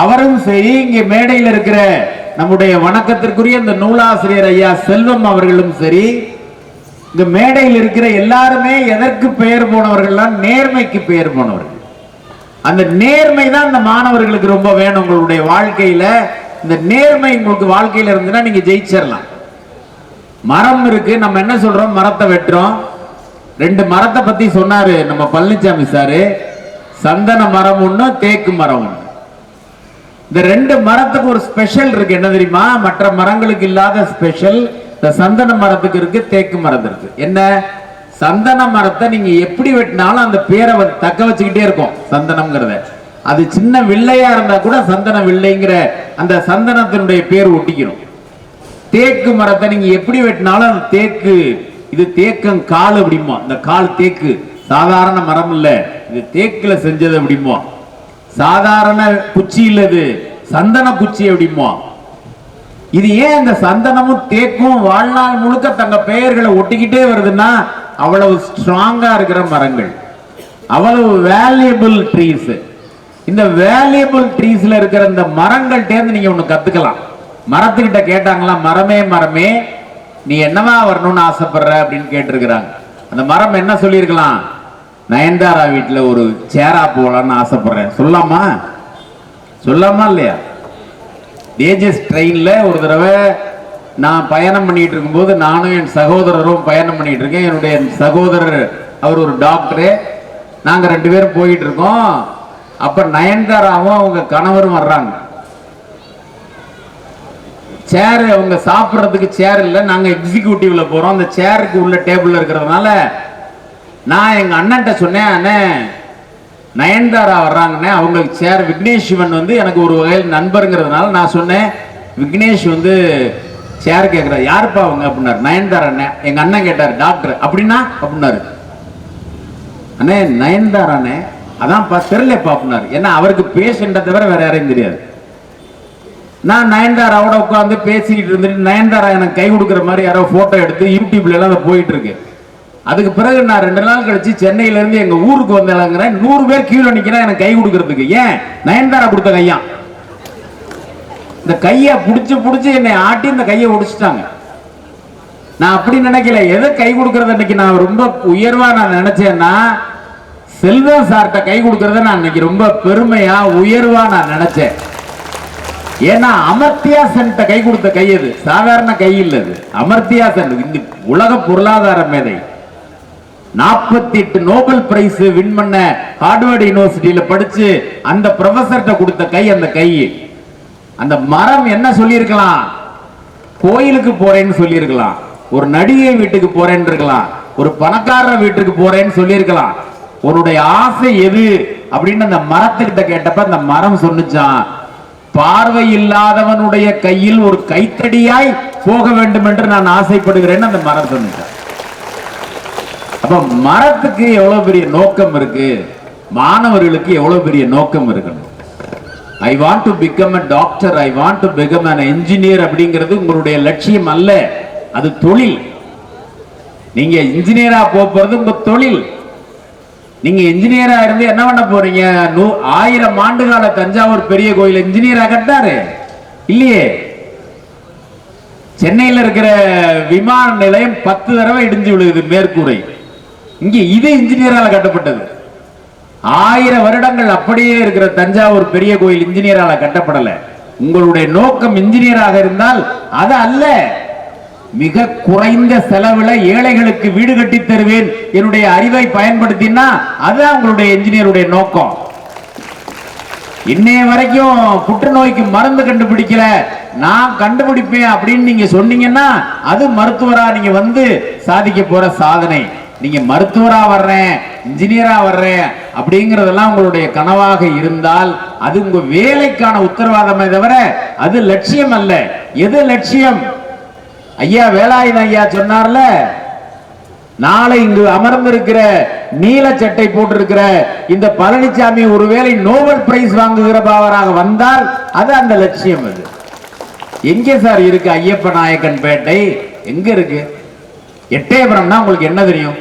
அவரும் சரி, இங்க மேடையில் இருக்கிற நம்முடைய வணக்கத்திற்குரிய இந்த நூலாசிரியர் ஐயா செல்வம் அவர்களும் சரி, இந்த மேடையில் இருக்கிற எல்லாருமே எதற்கு பெயர் போனவர்கள்லாம் நேர்மைக்கு பெயர் போனவர்கள். அந்த நேர்மை தான் இந்த மாணவர்களுக்கு ரொம்ப வேணும். உங்களுடைய வாழ்க்கையில இந்த நேர்மை உங்களுக்கு வாழ்க்கையில இருந்துன்னா நீங்க ஜெயிச்சிடலாம். மரம் இருக்கு, நம்ம என்ன சொல்றோம், மரத்தை வெட்டுறோம். 2 மரத்தை பத்தி சொன்னாரு நம்ம பழனிசாமி சாரு. சந்தன மரம் ஒண்ணு, தேக்கு மரம் ஒண்ணு. இந்த 2 மரத்துக்கு ஒரு ஸ்பெஷல் இருக்கு. என்ன தெரியுமா? மற்ற மரங்களுக்கு இல்லாத ஸ்பெஷல் இந்த சந்தன மரத்துக்கு இருக்கு, தேக்கு மரத்துக்கு இருக்கு. என்ன? சந்தன மரத்தை நீங்க எப்படி வெட்டினாலும் அந்த பேரை தக்க வச்சுக்கிட்டே இருக்கும். சந்தனம்ங்கிறத அது சின்ன வில்லையா இருந்தா கூட சந்தன வில்லைங்கிற அந்த சந்தனத்தினுடைய பேர் ஒட்டிக்கணும். தேக்கு மரத்தை நீங்க எப்படி வெட்டினாலும் அந்த தேக்கு, இது தேக்கம் கால் அப்படிமோ. இந்த கால் தேக்கு சாதாரண மரம் இல்ல, இது தேக்குல செஞ்சது அப்படிமோ. சாதாரண குச்சி இல்லது, சந்தன குச்சி அப்படிமோ. இது ஏன் இந்த சந்தனமும் தேக்கும் வாழ்நாள் முழுக்க தங்க பெயர்களை ஒட்டிக்கிட்டே வருதுன்னா அவ்வளவு ஸ்ட்ராங்கா இருக்கிற மரங்கள், அவ்வளவு வேல்யூபிள் ட்ரீஸ். இந்த வேல்யூபிள் ட்ரீஸ்ல இருக்கிற இந்த மரங்கள்டேந்து நீங்க ஒண்ணு கத்துக்கலாம். மரத்துக்கிட்ட கேட்டாங்களா, மரமே மரமே நீ என்னவா வரணும்னு ஆசைப்படுற அப்படின்னு கேட்டிருக்கிறாங்க. அந்த மரம் என்ன சொல்லியிருக்கலாம்? நயன்தாரா வீட்டுல ஒரு சேரா போலான்னு ஆசைப்படுறேன். சொல்லாமா? சொல்லாமா இல்லையா? தேஜஸ் ட்ரெயின்ல ஒரு தடவை நான் பயணம் பண்ணிட்டு இருக்கும்போது, நானும் என் சகோதரரும் பயணம் பண்ணிட்டு இருக்கேன். என்னுடைய சகோதரர் அவர் ஒரு டாக்டரு, நாங்க 2 பேரும் போயிட்டு இருக்கோம். அப்ப நயன்தாராவும் அவங்க கணவரும் வர்றாங்க. சேர், அவங்க சாப்பிட்றதுக்கு சேர் இல்லை, நாங்க எக்ஸிக்யூட்டிவ்ல போறோம். அந்த சேருக்கு உள்ள டேபிள்ல இருக்கிறதுனால நான் எங்க அண்ணன்ட்ட சொன்னேன், அண்ணே நயன்தாரா வர்றாங்கண்ணே, அவங்களுக்கு சேர். விக்னேஷ் சிவன் வந்து எனக்கு ஒரு வகையில் நண்பருங்கிறதுனால நான் சொன்னேன், விக்னேஷ் வந்து சேர் கேட்கிறார். யாருப்பா அவங்க அப்படின்னாரு. நயன்தாரா அண்ணே. எங்க அண்ணன் கேட்டார், டாக்டர் அப்படின்னா அப்படின்னாரு. அண்ணே நயன்தாரானே, அதான் தெரியலப்பா அப்படின்னாரு. ஏன்னா அவருக்கு பேஷண்ட்டை தவிர வேற யாரையும் தெரியாது. நான் நயன்தாராவோட உட்காந்து பேசிக்கிட்டு இருந்துட்டு, நயன்தாரா எனக்கு கை கொடுக்குற மாதிரி யாரோ போட்டோ எடுத்து யூடியூப்ல எல்லாம் அதை போயிட்டு இருக்கு. அதுக்கு பிறகு நான் 2 நாள் கழிச்சு சென்னையில இருந்து எங்க ஊருக்கு வந்தேங்கிறேன். 100 பேர் கீழே நிக்கிறேன் எனக்கு கை கொடுக்கறதுக்கு. ஏன்? நயன்தாரா கொடுத்த கையா. இந்த கையை புடிச்சு என்னை ஆட்டி இந்த கையை ஒடிச்சிட்டாங்க. நான் அப்படி நினைக்கல. எதை கை கொடுக்கறது அன்னைக்கு நான் ரொம்ப உயர்வா நான் நினைச்சேன்னா, செல்வம் சார்ட்ட கை கொடுக்கறத நான் இன்னைக்கு ரொம்ப பெருமையா உயர்வா நான் நினைச்சேன். ஏன்னா அமர்த்தியா சென்ட்ட கை கொடுத்த கை அது, சாதாரண கை இல்ல. அது அமர்த்தியா சென், இந்த உலக பொருளாதார மேதை, 48 நோபல் பிரைஸ் வின் பண்ண ஹார்வர்ட் யூனிவர்சிட்டியில படிச்சு அந்த ப்ரொஃபசர்ட்ட கொடுத்த கை அந்த கை. அந்த மரம் என்ன சொல்லியிருக்கலாம்? கோயிலுக்கு போறேன்னு சொல்லியிருக்கலாம், ஒரு நடிகை வீட்டுக்கு போறேன்னு இருக்கலாம், ஒரு பணக்காரர் வீட்டுக்கு போறேன்னு சொல்லியிருக்கலாம். உன்னுடைய ஆசை எது அப்படின்னு அந்த மரத்துக்கிட்ட கேட்டப்ப அந்த மரம் சொன்னுச்சான், பார்வை இல்லாதவனுடைய கையில் ஒரு கைத்தடியாய் போக வேண்டும் என்று நான் ஆசைப்படுகிறேன்னு அந்த மரம் சொன்னுச்சான். அப்ப மரத்துக்கு எவ்வளவு பெரிய நோக்கம் இருக்கு, மாணவர்களுக்கு எவ்வளவு பெரிய நோக்கம் இருக்கணும். I want to become a doctor, I want to become an engineer அப்படிங்கிறது உங்களுடைய லட்சியம் அல்ல, அது தொழில். நீங்க இன்ஜினியரா போறது உங்க தொழில். நீங்க இன்ஜினியரா இருந்து என்ன பண்ண போறீங்க? 1000 ஆண்டு கால தஞ்சாவூர் பெரிய கோயில் இன்ஜினியரா கட்டாரு இல்லையே. சென்னையில் இருக்கிற விமான நிலையம் 10 தடவை இடிஞ்சு விழுகுது மேற்கூரை. இங்க இது இன்ஜினியரால கட்டப்பட்டது. 1000 வருடங்கள் அப்படியே இருக்கிற தஞ்சாவூர் பெரிய கோயில் இன்ஜினியரால கட்டப்படல. உங்களுடைய நோக்கம் இன்ஜினியராக இருந்தால் அது அல்ல. மிக குறைந்த செலவுல ஏழைகளுக்கு வீடு கட்டி தருவேன் என்னுடைய அறிவை பயன்படுத்தினா அதுதான் உங்களுடைய இன்ஜினியருடைய நோக்கம். இன்னைய வரைக்கும் புற்றுநோய்க்கு மருந்து கண்டுபிடிக்கல, நான் கண்டுபிடிப்பேன் அப்படின்னு நீங்க சொன்னீங்கன்னா அது மருத்துவரா நீங்க வந்து சாதிக்க போற சாதனை. நீங்க மருத்துவரா வர்றேன், இன்ஜினியரா வர்றேன் அப்படிங்கறதெல்லாம் உங்களுடைய கனவாக இருந்தால் அது உங்க வேலைக்கான உத்தரவாதமே தவிர அது லட்சியம் அல்ல. எது லட்சியம்? ஐயா வேலாயுதம் ஐயா சொன்னார்ல, நாளை இங்கு அமர்ந்திருக்கிற நீல சட்டை போட்டிருக்கிற இந்த பழனிசாமி ஒருவேளை நோபல் பிரைஸ் வாங்குகிறவராக வந்தால் அது அந்த லட்சியம். அது எங்கே சார் இருக்கு? ஐயப்ப நாயக்கன் பேட்டை எங்க இருக்கு? எட்டயபுரம்னா உங்களுக்கு என்ன தெரியும்?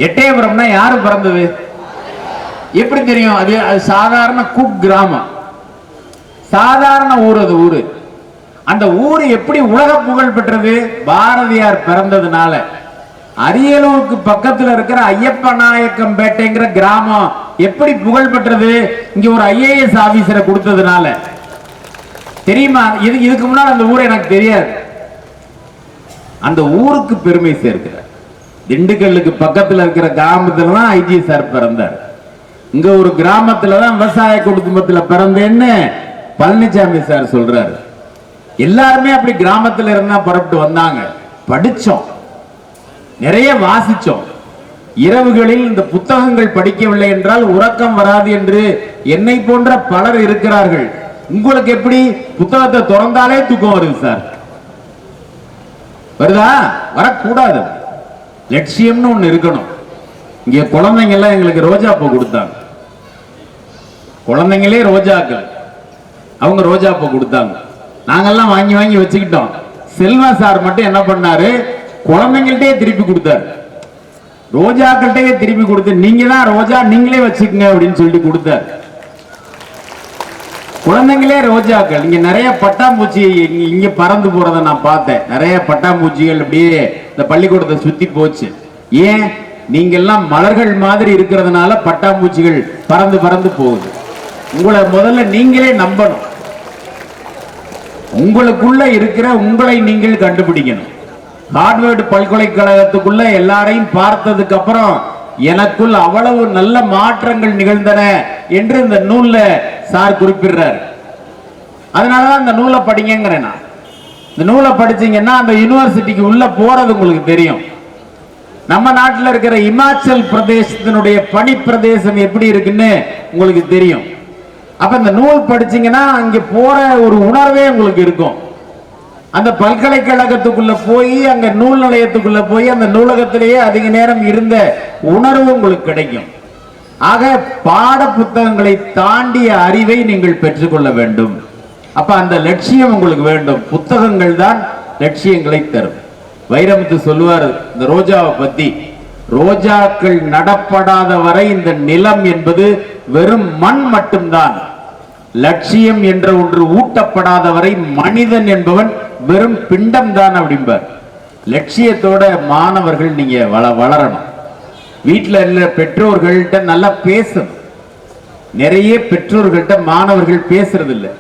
எட்டயபுரம்னா யாரு பிறந்தது? எப்படி தெரியும்? அது சாதாரண குக்கிராமம், சாதாரண ஊர். அது ஊரு, அந்த ஊர் எப்படி உலக புகழ் பெற்றது? பாரதியார் பிறந்ததுனால. அரியலூருக்கு பக்கத்துல இருக்கிற ஐயப்ப நாயக்கம் பேட்டைங்கிற கிராமம் எப்படி புகழ் பெற்றது? இங்க ஒரு ஐஏஎஸ் ஆபீசரை கொடுத்ததுனால. தெரியுமா? இதுக்கு முன்னாடி அந்த ஊர் எனக்கு தெரியாது. அந்த ஊருக்கு பெருமை சேர்க்கிறார். திண்டுக்கல்லுக்கு பக்கத்துல இருக்கிற கிராமத்துல தான் ஐஜி சார் பிறந்தார். இங்க ஒரு கிராமத்துல தான் விவசாய குடும்பத்துல பிறந்தேன்னு பழனிசாமி சார் சொல்றாரு. எல்லாருமே அப்படி கிராமத்துல இருந்தா புறப்பட்டு வந்தாங்க. படிச்சோம், நிறைய வாசிச்சோம். இரவுகளில் இந்த புத்தகங்கள் படிக்கவில்லை என்றால் உறக்கம் வராது என்று என்னை போன்ற பலர் இருக்கிறார்கள். உங்களுக்கு எப்படி? புத்தகத்தை திறந்தாலே தூக்கம் வருது சார். வருதா? வரக்கூடாது. லட்சியம்னு ஒண்ணு இருக்கணும். இங்க குழந்தைங்க எல்லாம் எங்களுக்கு ரோஜா பூ கொடுத்தாங்க. குழந்தைங்களே ரோஜாக்கள், அவங்க ரோஜா பூ கொடுத்தாங்க. நாங்கெல்லாம் வாங்கி வாங்கி வச்சுக்கிட்டோம். செல்வா சார் மட்டும் என்ன பண்ணாரு? குழந்தைங்கள்ட்டே திருப்பி கொடுத்தாரு. ரோஜாக்கள்கிட்டயே திருப்பி கொடுத்து, நீங்க தான் ரோஜா, நீங்களே வச்சுக்கங்க அப்படின்னு சொல்லிட்டு கொடுத்தாரு. குழந்தைங்களே ரோஜாக்கள். இங்க நிறைய பட்டாம்பூச்சி இங்க பறந்து போறத நான் பார்த்தேன். நிறைய பட்டாம்பூச்சிகள் அப்படியே இந்த பள்ளிக்கூடத்தை சுத்தி போச்சு. ஏன்? நீங்க எல்லாம் மலர்கள் மாதிரி இருக்கிறதுனால பட்டாம்பூச்சிகள் பறந்து பறந்து போகுது. உங்களை முதல்ல நீங்களே நம்பணும். உங்களுக்குள்ள இருக்கிற உங்களை நீங்கள் கண்டுபிடிக்கணும். ஹார்வர்டு பல்கலைக்கழகத்துக்குள்ள எல்லாரையும் பார்த்ததுக்கு அப்புறம் எனக்குள் அவ்வளவு நல்ல மாற்றங்கள் நிகழ்ந்தன என்று இந்த நூல்ல சார் குறிப்பிடுறார். அதனாலதான் இந்த நூலை படிங்கிறேன். இந்த நூலை படிச்சீங்கன்னா அந்த யூனிவர்சிட்டிக்கு உள்ள போறது உங்களுக்கு தெரியும். நம்ம நாட்டில் இருக்கிற இமாச்சல் பிரதேசத்தினுடைய பனி பிரதேசம் எப்படி இருக்குன்னு உங்களுக்கு தெரியும். அப்ப இந்த நூல் படிச்சீங்கன்னா அங்க போற ஒரு உணர்வே உங்களுக்கு இருக்கும். அந்த பல்கலைக்கழகத்துக்குள்ள போய் அங்க நூல் நிலையத்துக்குள்ள போய் அந்த நூலகத்திலேயே அதிக நேரம் இருந்த உணர்வு உங்களுக்கு கிடைக்கும். ஆக பாட புத்தகங்களை தாண்டிய அறிவை நீங்கள் பெற்றுக்கொள்ள வேண்டும். அப்ப அந்த லட்சியம் உங்களுக்கு வேண்டும். புத்தகங்கள் தான் லட்சியங்களை தரும். வைரமுத்து சொல்லுவார் இந்த ரோஜாவை பத்தி, ரோஜாக்கள் நடப்படாத வரை இந்த நிலம் என்பது வெறும் மண் மட்டும்தான். லட்சியம் என்ற ஒன்று ஊட்டப்படாத வரை மனிதன் என்பவன் வெறும் பிண்டம் தான் அப்படிம்பார். லட்சியத்தோட மாணவர்கள் நீங்க வளரணும். வீட்டில் இருக்கிற பெற்றோர்கள்ட்ட நல்லா பேசணும். நிறைய பெற்றோர்கள்ட்ட மாணவர்கள் பேசுறது இல்லை.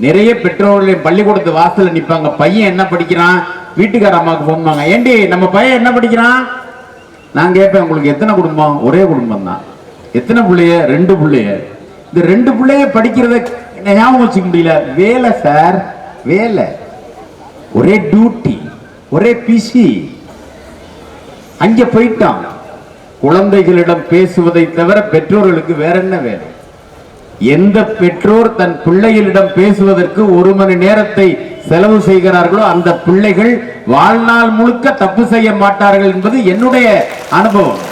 நிறைய பெற்றோர்கள் பள்ளிக்கூடத்து வாசல்ல நிப்பாங்க. பையன் என்ன படிக்கிறான்? வீட்டுக்கார அம்மாவுக்கு போன் பண்ணுவாங்க, ஏண்டி நம்ம பையன் என்ன படிக்கிறான்? நான் கேட்பேன், உங்களுக்கு எத்தனை குடும்பம்? ஒரே குடும்பம் தான். எத்தனை பிள்ளைய? 2 பிள்ளைய. இந்த 2 பிள்ளைய படிக்கிறத ஞாபகம் வச்சுக்க முடியல. வேலை சார், வேலை, ஒரே டியூட்டி, ஒரே பிசி. அங்க போயிட்டான். குழந்தைகளிடம் பேசுவதை தவிர பெற்றோர்களுக்கு வேற என்ன வேலை? எந்த பெற்றோர் தன் பிள்ளைகளிடம் பேசுவதற்கு 1 மணி நேரத்தை செலவு செய்கிறார்களோ அந்த பிள்ளைகள் வாழ்நாள் முழுக்க தப்பு செய்ய மாட்டார்கள் என்பது என்னுடைய அனுபவம்.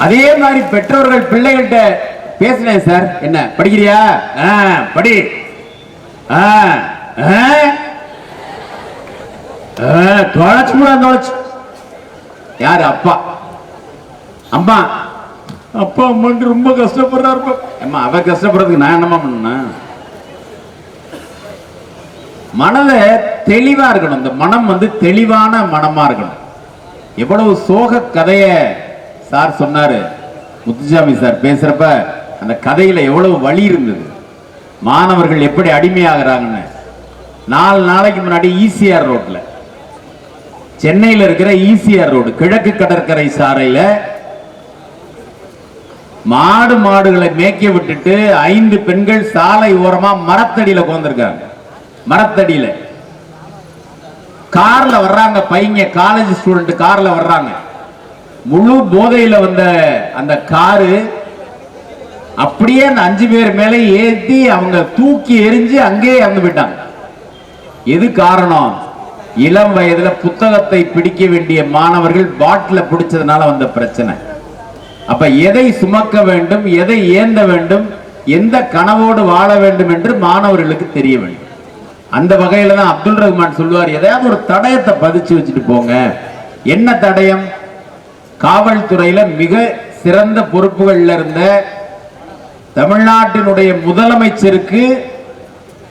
அதே மாதிரி பெற்றோர்கள் பிள்ளைகள்கிட்ட பேசினேன் சார், என்ன படிக்கிறியா? படி. யாரு? அப்பா. அம்மா அப்பா அம்மான்னு ரொம்ப கஷ்டப்படுறாரு. அம்மா அவ கஷ்டப்படுறதுக்கு நான் என்னமா பண்ண? மனதை தெளிவா இருக்கணும். இந்த மனம் தெளிவான மனமா இருக்கணும். எவ்வளவு சோக கதைய சார் சொன்னாரு, முத்துசாமி சார் பேசுறப்ப அந்த கதையில எவ்வளவு வலி இருந்தது. மாணவர்கள் எப்படி அடிமையாகிறாங்கன்னு. 4 நாளைக்கு முன்னாடி ஈசிஆர் ரோட்ல, சென்னையில் இருக்கிற ஈசிஆர் ரோடு கிழக்கு கடற்கரை சாலையில மாடுகளை மேய்க்க விட்டுட்டு 5 பெண்கள் சாலை ஓரமா மரத்தடியில உட்கார்ந்திருக்காங்க. மரத்தடியில கார்ல வர்றாங்க. பையங்க காலேஜ் ஸ்டூடெண்ட் கார்ல வர்றாங்க. முழு போதையில வந்த அந்த காரு அப்படியே அந்த 5 பேர் மேலே ஏத்தி அவங்க தூக்கி எரிஞ்சு அங்கேயே இறந்து போயிட்டாங்க. எது காரணம்? இளம் வயதுல புத்தகத்தை பிடிக்க வேண்டிய மாணவர்கள் பாட்டில பிடிச்சதுனால வந்த பிரச்சனை. அப்ப எதை சுமக்க வேண்டும், எதை ஏந்த வேண்டும், எந்த கனவோடு வாழ வேண்டும் என்று மாணவர்களுக்கு தெரிய வேண்டும். அந்த வகையில தான் அப்துல் ரஹ்மான் சொல்லுவார், எதையாவது ஒரு தடயத்தை பதிச்சு வச்சுட்டு போங்க. என்ன தடயம்? காவல்துறையில மிக சிறந்த பொறுப்புகள்ல இருந்த தமிழ்நாட்டினுடைய முதலமைச்சருக்கு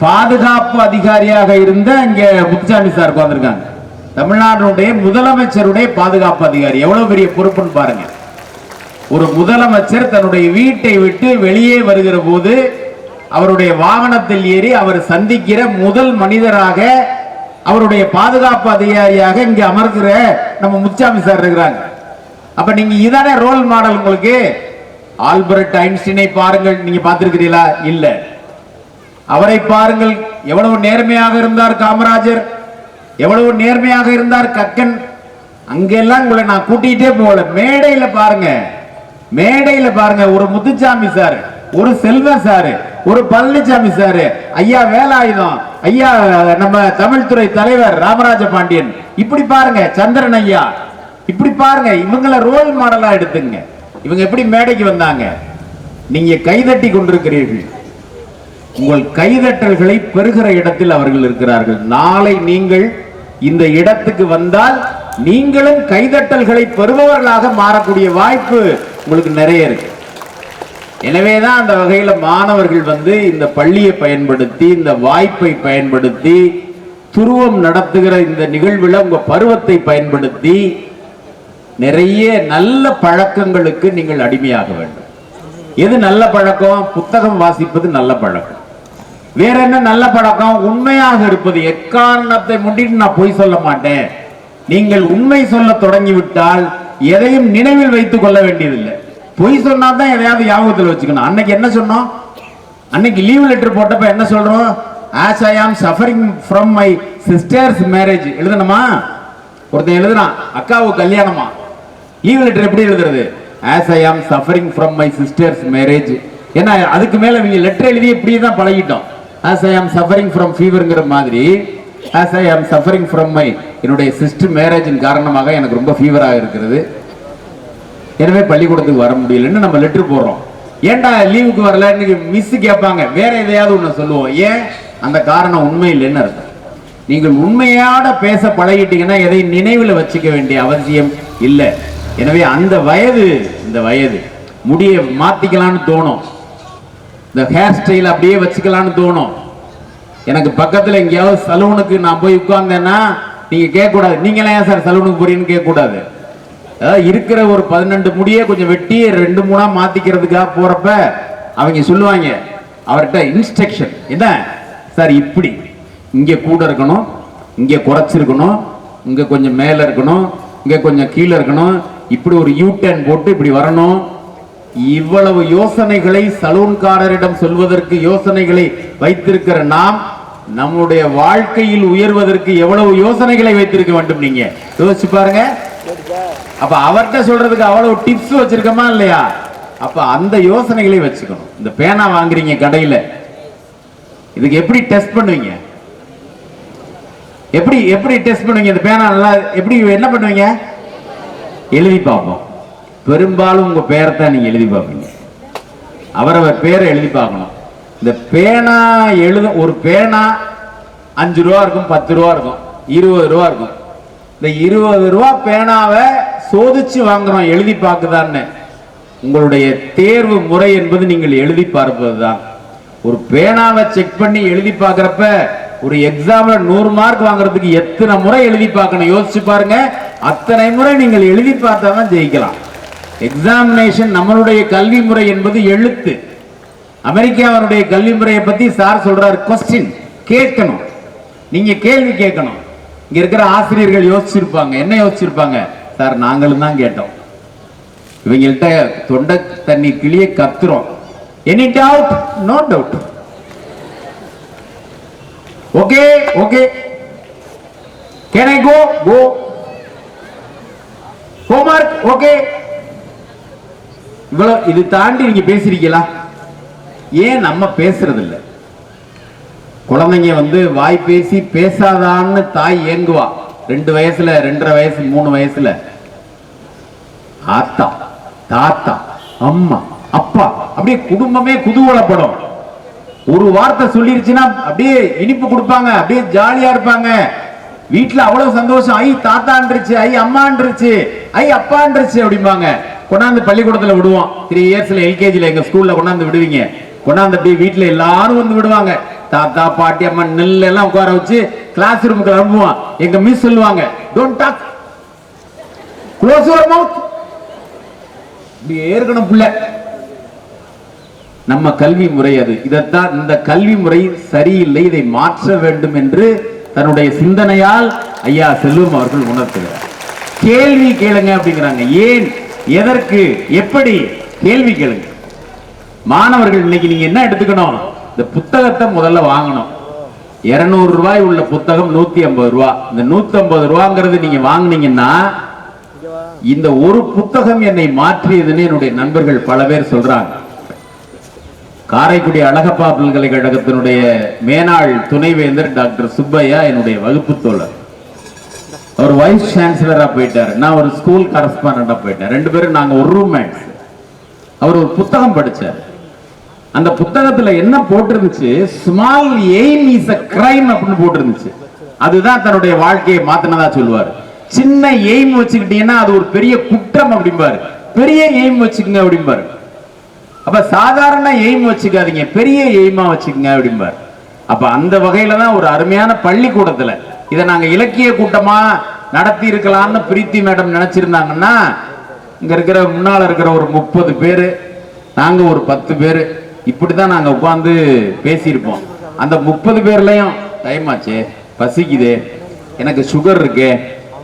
பாதுகாப்பு அதிகாரியாக இருந்த இங்க முத்துசாமி சார் உட்கார்ந்திருக்காங்க. தமிழ்நாட்டினுடைய முதலமைச்சருடைய பாதுகாப்பு அதிகாரி எவ்வளவு பெரிய பொறுப்புன்னு பாருங்க. ஒரு முதலமைச்சர் தன்னுடைய வீட்டை விட்டு வெளியே வருகிற போது அவருடைய வாகனத்தில் ஏறி அவர் சந்திக்கிற முதல் மனிதராக அவருடைய பாதுகாப்பு அதிகாரியாக இங்க அமர்கிற நம்ம முத்துசாமி சார் இருக்கிறாங்க. அப்ப நீங்க இதானே ரோல் மாடல். உங்களுக்கு ஆல்பர்ட் ஐன்ஸ்டீனை பாருங்கள், நீங்க பார்த்திருக்கிறீங்களா? இல்ல. அவரை பாருங்கள், எவ்வளவு நேர்மையாக இருந்தார் காமராஜர், எவ்வளவு நேர்மையாக இருந்தார் கக்கன். அங்கெல்லாம் உங்களை நான் கூட்டிகிட்டே போகல. மேடையில பாருங்க, மேடையில பாருங்க. ஒரு முத்துசாமி சார், ஒரு செல்வம் சார், ஒரு பழனிசாமி சார், ஐயா வேலாயுதம், ஐயா நம்ம தமிழ்துறை தலைவர் ராமராஜ பாண்டியன், இப்படி பாருங்க சந்திரன் ஐயா, இப்படி பாருங்க. இவங்கள ரோல் மாடலா எடுத்துங்க. இவங்க எப்படி மேடைக்கு வந்தாங்க? நீங்க கைதட்டி கொண்டிருக்கிறீர்கள். உங்கள் கைதட்டல்களை பெறுகிற இடத்தில் அவர்கள் இருக்கிறார்கள். நாளை நீங்கள் இந்த இடத்துக்கு வந்தால் நீங்களும் கைதட்டல்களை பெறுபவர்களாக மாறக்கூடிய வாய்ப்பு உங்களுக்கு நிறைய இருக்கு. எனவேதான் அந்த வகையில மாணவர்கள் வந்து இந்த பள்ளியை பயன்படுத்தி, இந்த வாய்ப்பை பயன்படுத்தி, துருவம் நடத்துகிற இந்த நிகழ்வில் உங்க பருவத்தை பயன்படுத்தி நிறைய நல்ல பழக்கங்களுக்கு நீங்கள் அடிமையாக வேண்டும். எது நல்ல பழக்கம்? புத்தகம் வாசிப்பது நல்ல பழக்கம். வேற என்ன நல்ல பழக்கம்? உண்மையாக இருப்பது. எக்காரணத்தை முன்னிட்டு நான் பொய் சொல்ல மாட்டேன். நீங்கள் உண்மை சொல்ல தொடங்கிவிட்டால் எதையும் நினைவில் வைத்துக் கொள்ள வேண்டியதில்லை. பொய் சொன்னா தான் எதையாவது ஞாபகத்தில் வச்சுக்கணும். அன்னைக்கு என்ன சொன்னோம்? அன்னைக்கு லீவ் லெட்டர் போட்டப்ப என்ன சொல்றோம்? as I am suffering from my sister's marriage எழுதணுமா? ஒருத்தன் எழுதுறான், அக்காவுக்கு கல்யாணமா. லீவ் லெட்டர் எப்படி எழுதுறது? as I am suffering from my sister's marriage. ஏன்னா அதுக்கு மேல நீங்க லெட்டர் எழுதி இப்படியே தான் பழகிட்டோம். as I am suffering from feverங்கிற மாதிரி as I am suffering from my என்னுடைய சிஸ்டர் மேரேஜின் காரணமாக எனக்கு ரொம்ப ஃபீவராக இருக்கிறது, எனவே பள்ளிக்கூடத்துக்கு வர முடியலன்னு நம்ம லெட்டர் போடுறோம். ஏன்டா லீவுக்கு வரல? இன்னைக்கு மிஸ் கேட்பாங்க, வேற எதையாவது ஒன்று சொல்லுவோம். ஏன்? அந்த காரணம் உண்மை இல்லைன்னு அர்த்தம். நீங்கள் உண்மையோட பேச பழகிட்டீங்கன்னா எதை நினைவில் வச்சுக்க வேண்டிய அவசியம் இல்லை. எனவே அந்த வயது, இந்த வயது முடியை மாத்திக்கலான்னு தோணும், இந்த ஹேர் ஸ்டைல் அப்படியே வச்சுக்கலான்னு தோணும். எனக்கு பக்கத்தில் எங்கேயாவது சலூனுக்கு நான் போய் உட்கார்ந்தேன்னா நீங்க கேட்கக்கூடாது, நீங்களாம் ஏன் சார் சலூனுக்கு போறீங்கன்னு கேட்கக்கூடாது. அதாவது இருக்கிற ஒரு 12 முடியே கொஞ்சம் வெட்டி 2-3 மாத்திக்கிறதுக்காக போறப்ப அவங்க சொல்லுவாங்க, அவர்கிட்ட இன்ஸ்ட்ரக்ஷன் என்ன சார், இப்படி இங்க கூட இருக்கணும், இங்க குறைச்சிருக்கணும், இங்க கொஞ்சம் மேல இருக்கணும், இங்க கொஞ்சம் கீழே இருக்கணும், இப்படி ஒரு யூ டர்ன் போட்டு இப்படி வரணும். இவ்வளவு யோசனைகளை சலூன்காரரிடம் சொல்வதற்கு யோசனைகளை வைத்திருக்கிற நாம் நம்முடைய வாழ்க்கையில் உயர்வதற்கு எவ்வளவு யோசனைகளை வைத்திருக்க வேண்டும்? நீங்க யோசிச்சு பாருங்க. அப்ப அவர்கிட்ட சொல்றதுக்கு அவ்வளவு டிப்ஸ் வச்சிருக்கமா இல்லையா? அப்ப அந்த யோசனைகளை வச்சுக்கணும். இந்த பேனா வாங்குறீங்க கடையில, இதுக்கு எப்படி டெஸ்ட் பண்ணுவீங்க? எப்படி டெஸ்ட் பண்ணுவீங்க? இந்த பேனா நல்லா எப்படி என்ன பண்ணுவீங்க? எழுதி பார்ப்போம். பெரும்பாலும் உங்க பேரை தான் நீங்க எழுதி பார்ப்பீங்க. அவரவர் பேரை எழுதி பார்க்கணும். இந்த பேனா எழுத, ஒரு பேனா 5 ரூபா இருக்கும், 10 ரூபா இருக்கும், 20 ரூபா இருக்கும். இந்த 20 ரூபா பேனாவை சோதிச்சு வாங்குறோம் எழுதி பார்க்குதான்னு. உங்களுடைய தேர்வு முறை என்பது நீங்கள் எழுதி பார்ப்பது தான். ஒரு பேனாவை செக் பண்ணி எழுதி பார்க்கிறப்ப ஒரு எக்ஸாம்ல 100 மார்க் வாங்குறதுக்கு எத்தனை முறை எழுதி பார்க்கணும்? யோசிச்சு பாருங்க. அத்தனை முறை நீங்கள் எழுதி பார்த்தா தான் ஜெயிக்கலாம். எக்ஸாமினேஷன், நம்மளுடைய கல்வி முறை என்பது எழுத்து. அமெரிக்காவுடைய கல்வி முறையை பத்தி சார் சொல்றாரு, கொஸ்டின் கேட்கணும், நீங்க கேள்வி கேட்கணும். இங்க இருக்கிற ஆசிரியர்கள் யோசிச்சிருப்பாங்க. என்ன யோசிச்சிருப்பாங்க? சார் நாங்களும் தான் கேட்டோம், இவங்கள்ட்ட தொண்டை தண்ணி கிளிய கத்துறோம். Any doubt? No doubt. Okay okay, can I go? Go. Homework? Okay. இவ்வளவு, இது தாண்டி நீங்க பேசுறீங்களா? ஏன் நம்ம பேசுறது இல்லை? குழந்தைங்க வந்து வாய் பேசி பேசாதான்னு தாய் ஏங்குவா. 2 வயசுல, 2.5 வயசு, 3 வயசுல ஆத்தா, தாத்தா, அம்மா, அப்பா, அப்படியே குடும்பமே குதூகலப்படும். ஒரு வார்த்தை சொல்லிருச்சுன்னா அப்படியே இனிப்பு கொடுப்பாங்க, அப்படியே ஜாலியா இருப்பாங்க. வீட்டுல அவ்வளவு சந்தோஷம். ஐ தாத்தான்றுச்சு, ஐ அம்மான்றுச்சு, ஐ அப்பான்றுச்சு அப்படிம்பாங்க. கொண்டாந்து பள்ளிக்கூடத்துல விடுவோம். 3 இயர்ஸ்ல எல்கேஜில எங்க ஸ்கூல்ல கொண்டாந்து விடுவீங்க. கொண்டாந்து அப்படியே வீட்டுல எல்லாரும் வந்து விடுவாங்க. தாத்தா பாட்டி அம்மா நெல் எல்லாம் உட்கார வச்சு கிளாஸ் ரூமுக்கு அனுப்புவான். எங்க மிஸ் சொல்லுவாங்க, don't talk, close your mouth. இப்படியே இருக்கணும் புள்ள. நம்ம கல்வி முறை அது. இதைத்தான் இந்த கல்வி முறை சரியில்லை, இதை மாற்ற வேண்டும் என்று தன்னுடைய சிந்தனையால் ஐயா செல்வம் அவர்கள் உணர்த்துகிறார். கேள்வி கேளுங்க அப்படிங்கிறாங்க. ஏன், எதற்கு, எப்படி கேள்வி கேளுங்க. மாணவர்கள் இன்னைக்கு நீங்க என்ன எடுத்துக்கணும், இந்த புத்தகத்தை முதல்ல வாங்கணும். 200 ரூபாய் உள்ள புத்தகம் 150 ரூபா. இந்த 150 ரூபாங்கிறது நீங்க வாங்கினீங்கன்னா, இந்த ஒரு புத்தகம் என்னை மாற்றியதுன்னு என்னுடைய நண்பர்கள் பல பேர் சொல்றாங்க. காரைக்குடி அழகப்பா பல்கலைக்கழகத்தினுடைய மேனாள் துணைவேந்தர் டாக்டர் சுப்பையா என்னுடைய வகுப்பு தோழர். அவர் வைஸ் சான்சலரா போயிட்டார், நான் ஒரு ஸ்கூல் கரஸ்பாண்டா போயிட்டேன். 2 பேரும் நாங்க ஒரு ரூம்மேட்ஸ். அவர் ஒரு புத்தகம் படிச்சார். அந்த புத்தகத்துல என்ன போட்டிருந்துச்சு, small aim is a crime அப்படின்னு போட்டிருந்துச்சு. அதுதான் தன்னுடைய வாழ்க்கையை மாத்தினதா சொல்லுவார். சின்ன எய்ம் வச்சுக்கிட்டீங்கன்னா அது ஒரு பெரிய குற்றம் அப்படிம்பாரு. பெரிய எய்ம் வச்சுக்கங்க அப்படிம்பாரு. அப்ப சாதாரண எய்ம் வச்சுக்காதீங்க, பெரிய எய்மா வச்சுக்கங்க அப்படிம்பாரு. அப்ப அந்த வகையில தான் ஒரு அருமையான பள்ளிக்கூடத்துல இதை நாங்க இலக்கிய கூட்டமா நடத்தி இருக்கலாம்னு பிரீத்தி மேடம் நினைச்சிருந்தாங்கன்னா, இங்க இருக்கிற முன்னால இருக்கிற ஒரு 30 பேரு, நாங்க ஒரு 10 பேரு, இப்படிதான் நாங்க உட்கார்ந்து பேசியிருப்போம். அந்த 30 பேர்லயும் டைம் ஆச்சு, பசிக்குது, எனக்கு சுகர் இருக்கு,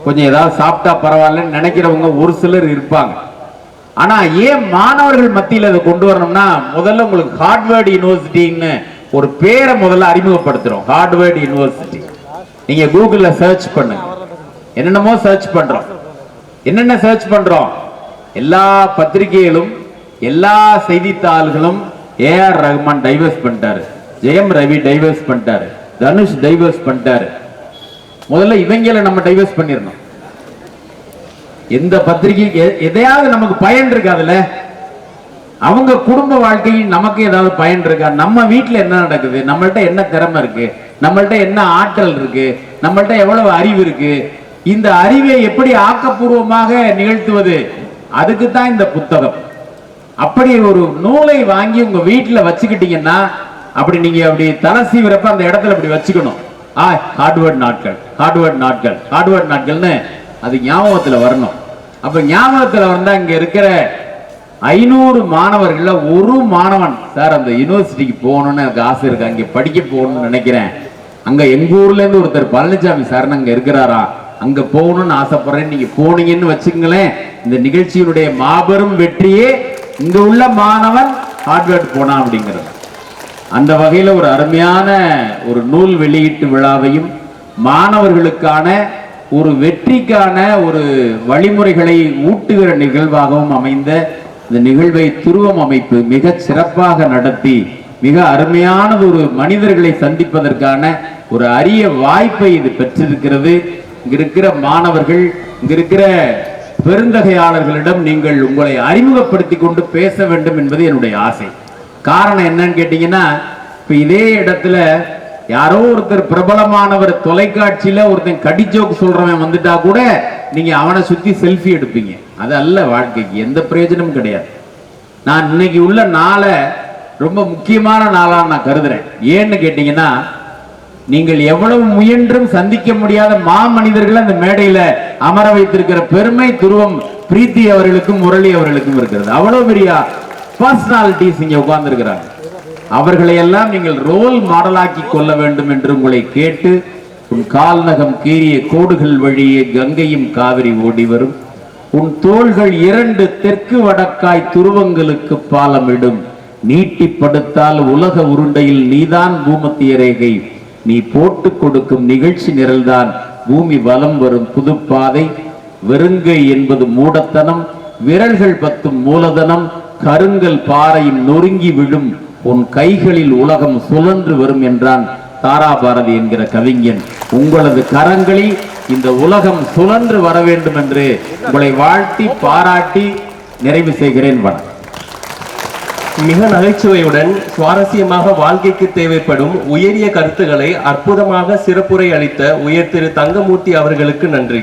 கொஞ்சம் ஏதாவது சாப்பிட்டா பரவாயில்லன்னு நினைக்கிறவங்க ஒரு சிலர் இருப்பாங்க. ஆனா ஏன் மாணவர்கள் மத்தியில் இதை கொண்டு வரணும்னா, முதல்ல உங்களுக்கு ஹார்வர்ட் யூனிவர்சிட்டின்னு ஒரு பேரை முதல்ல அறிமுகப்படுத்துறோம். ஹார்வர்ட் யூனிவர்சிட்டி நீங்க கூகுள்ல சர்ச் பண்ணுங்க. என்னென்னமோ சர்ச் பண்றோம். என்னென்ன சர்ச் பண்றோம், எல்லா பத்திரிகைகளும் எல்லா செய்தித்தாள்களும் ஏஆர் ரஹ்மான் டைவர்ஸ் பண்ணிட்டாரு, ஜெயம் ரவி டைவர்ஸ் பண்ணிட்டாரு, தனுஷ் டைவர்ஸ் பண்ணிட்டாரு. முதல்ல இவங்களை நம்ம டைவர்ஸ் பண்ணிடணும். எந்த பத்திரிகை எதையாவது நமக்கு பயன் இருக்காதுல்ல, அவங்க குடும்ப வாழ்க்கையில் நமக்கு ஏதாவது பயன் இருக்கா, நம்ம வீட்டுல என்ன நடக்குது, நம்மள்ட்ட என்ன திறமை இருக்கு, நம்மள்ட்ட என்ன ஆற்றல் இருக்கு, நம்மள்ட்ட எவ்வளவு அறிவு இருக்கு, இந்த அறிவை எப்படி ஆக்கப்பூர்வமாக நிகழ்த்துவது, அதுக்கு தான் இந்த புத்தகம். அப்படி ஒரு நூலை வாங்கி உங்க வீட்டுல வச்சுக்கிட்டீங்கன்னா, அப்படி நீங்க அப்படி தலசி விரப்ப அந்த இடத்துல அப்படி வச்சுக்கணும். ஹார்வர்ட் நாட்கள், ஹார்வர்ட் நாட்கள், ஹார்வர்ட் நாட்கள்னு அது ஞாபகத்துல வரணும். அப்ப ஞாபகத்துல வந்தா இங்க இருக்கிற 500 மாணவர்கள்ல ஒரு மாணவன், சார் அந்த யூனிவர்சிட்டிக்கு போகணும்னு எனக்கு ஆசை இருக்கு, அங்க படிக்க போகணும்னு நினைக்கிறேன், அங்க எங்க ஊர்ல இருந்து ஒருத்தர் பழனிசாமி சார் அங்க இருக்கிறாரா, அங்க போகணும்னு ஆசைப்படுறேன், நீங்க போனீங்கன்னு வச்சுங்களேன், இந்த நிகழ்ச்சியினுடைய மாபெரும் வெற்றியே இங்க உள்ள மாணவன் ஹார்வர்ட் போனா அப்படிங்கிறது. அந்த வகையில ஒரு அருமையான ஒரு நூல் வெளியீட்டு விழாவையும் மாணவர்களுக்கான ஒரு வெற்றிக்கான ஒரு வழிமுறைகளை ஊட்டுகிற நிகழ்வாகவும் அமைந்த இந்த நிகழ்வை துருவம் அமைப்பு மிக சிறப்பாக நடத்தி மிக அருமையானது ஒரு மனிதர்களை சந்திப்பதற்கான ஒரு அரிய வாய்ப்பை இது பெற்றிருக்கிறது. இங்க இருக்கிற மாணவர்கள், இங்க இருக்கிற பெருந்தகையாளர்களிடம் நீங்கள் உங்களை அறிமுகப்படுத்தி கொண்டு பேச வேண்டும் என்பது என்னுடைய ஆசை. காரணம் என்னன்னு கேட்டீங்கன்னா, இப்ப இதே இடத்துல யாரோ ஒருத்தர் பிரபலமானவர் தொலைக்காட்சியில ஒருத்தன் கடிஜோக்கு சொல்றவன் வந்துட்டா கூட நீங்க அவனை சுத்தி செல்ஃபி எடுப்பீங்க. அது அல்ல, வாழ்க்கைக்கு எந்த பிரயோஜனமும் கிடையாது. நான் இன்னைக்கு உள்ள நாளை ரொம்ப முக்கியமான நாளா நான் கருதுறேன். ஏன்னு கேட்டீங்கன்னா, நீங்கள் எவ்வளவு முயன்றும் சந்திக்க முடியாத மாமனிதர்களை அந்த மேடையில அமர வைத்திருக்கிற பெருமை துருவம் பிரீத்தி அவர்களுக்கும் முரளி அவர்களுக்கும் இருக்கிறது. அவ்வளவு பெரிய பர்சனாலிட்டிஸ் இங்க உட்கார்ந்து இருக்கிறாங்க. அவர்களை எல்லாம் நீங்கள் ரோல் மாடலாக்கி கொள்ள வேண்டும் என்று உங்களை கேட்டு, உன் கால் நகம் கீறிய கோடுகள் வழியே கங்கையும் காவிரி ஓடி வரும், உன் தோள்கள் 2 தெற்கு வடக்காய் துருவங்களுக்கு பாலமிடும், நீட்டி படுத்தால் உலக உருண்டையில் நீதான் பூமத்திய ரேகை, நீ போட்டு கொடுக்கும் நிகழ்ச்சி நிரல்தான் பூமி வலம் வரும் புதுப்பாதை, வெறுங்கை என்பது மூடத்தனம், விரல்கள் 10 மூலதனம், கருங்கல் பாறையும் நொறுங்கி விழும், உன் கைகளில் உலகம் சுழன்று வரும் என்றான் தாராபாரதி என்கிற கவிஞன். உங்களது கரங்களில் இந்த உலகம் சுழன்று வர வேண்டும் என்று உங்களை வாழ்த்தி பாராட்டி நிறைவு செய்கிறேன். வணக்கம். மிக நகைச்சுவையுடன் சுவாரஸ்யமாக வாழ்க்கைக்கு தேவைப்படும் உயரிய கருத்துக்களை அற்புதமாக சிறப்புரை அளித்த உயர் திரு தங்கமூர்த்தி அவர்களுக்கு நன்றி.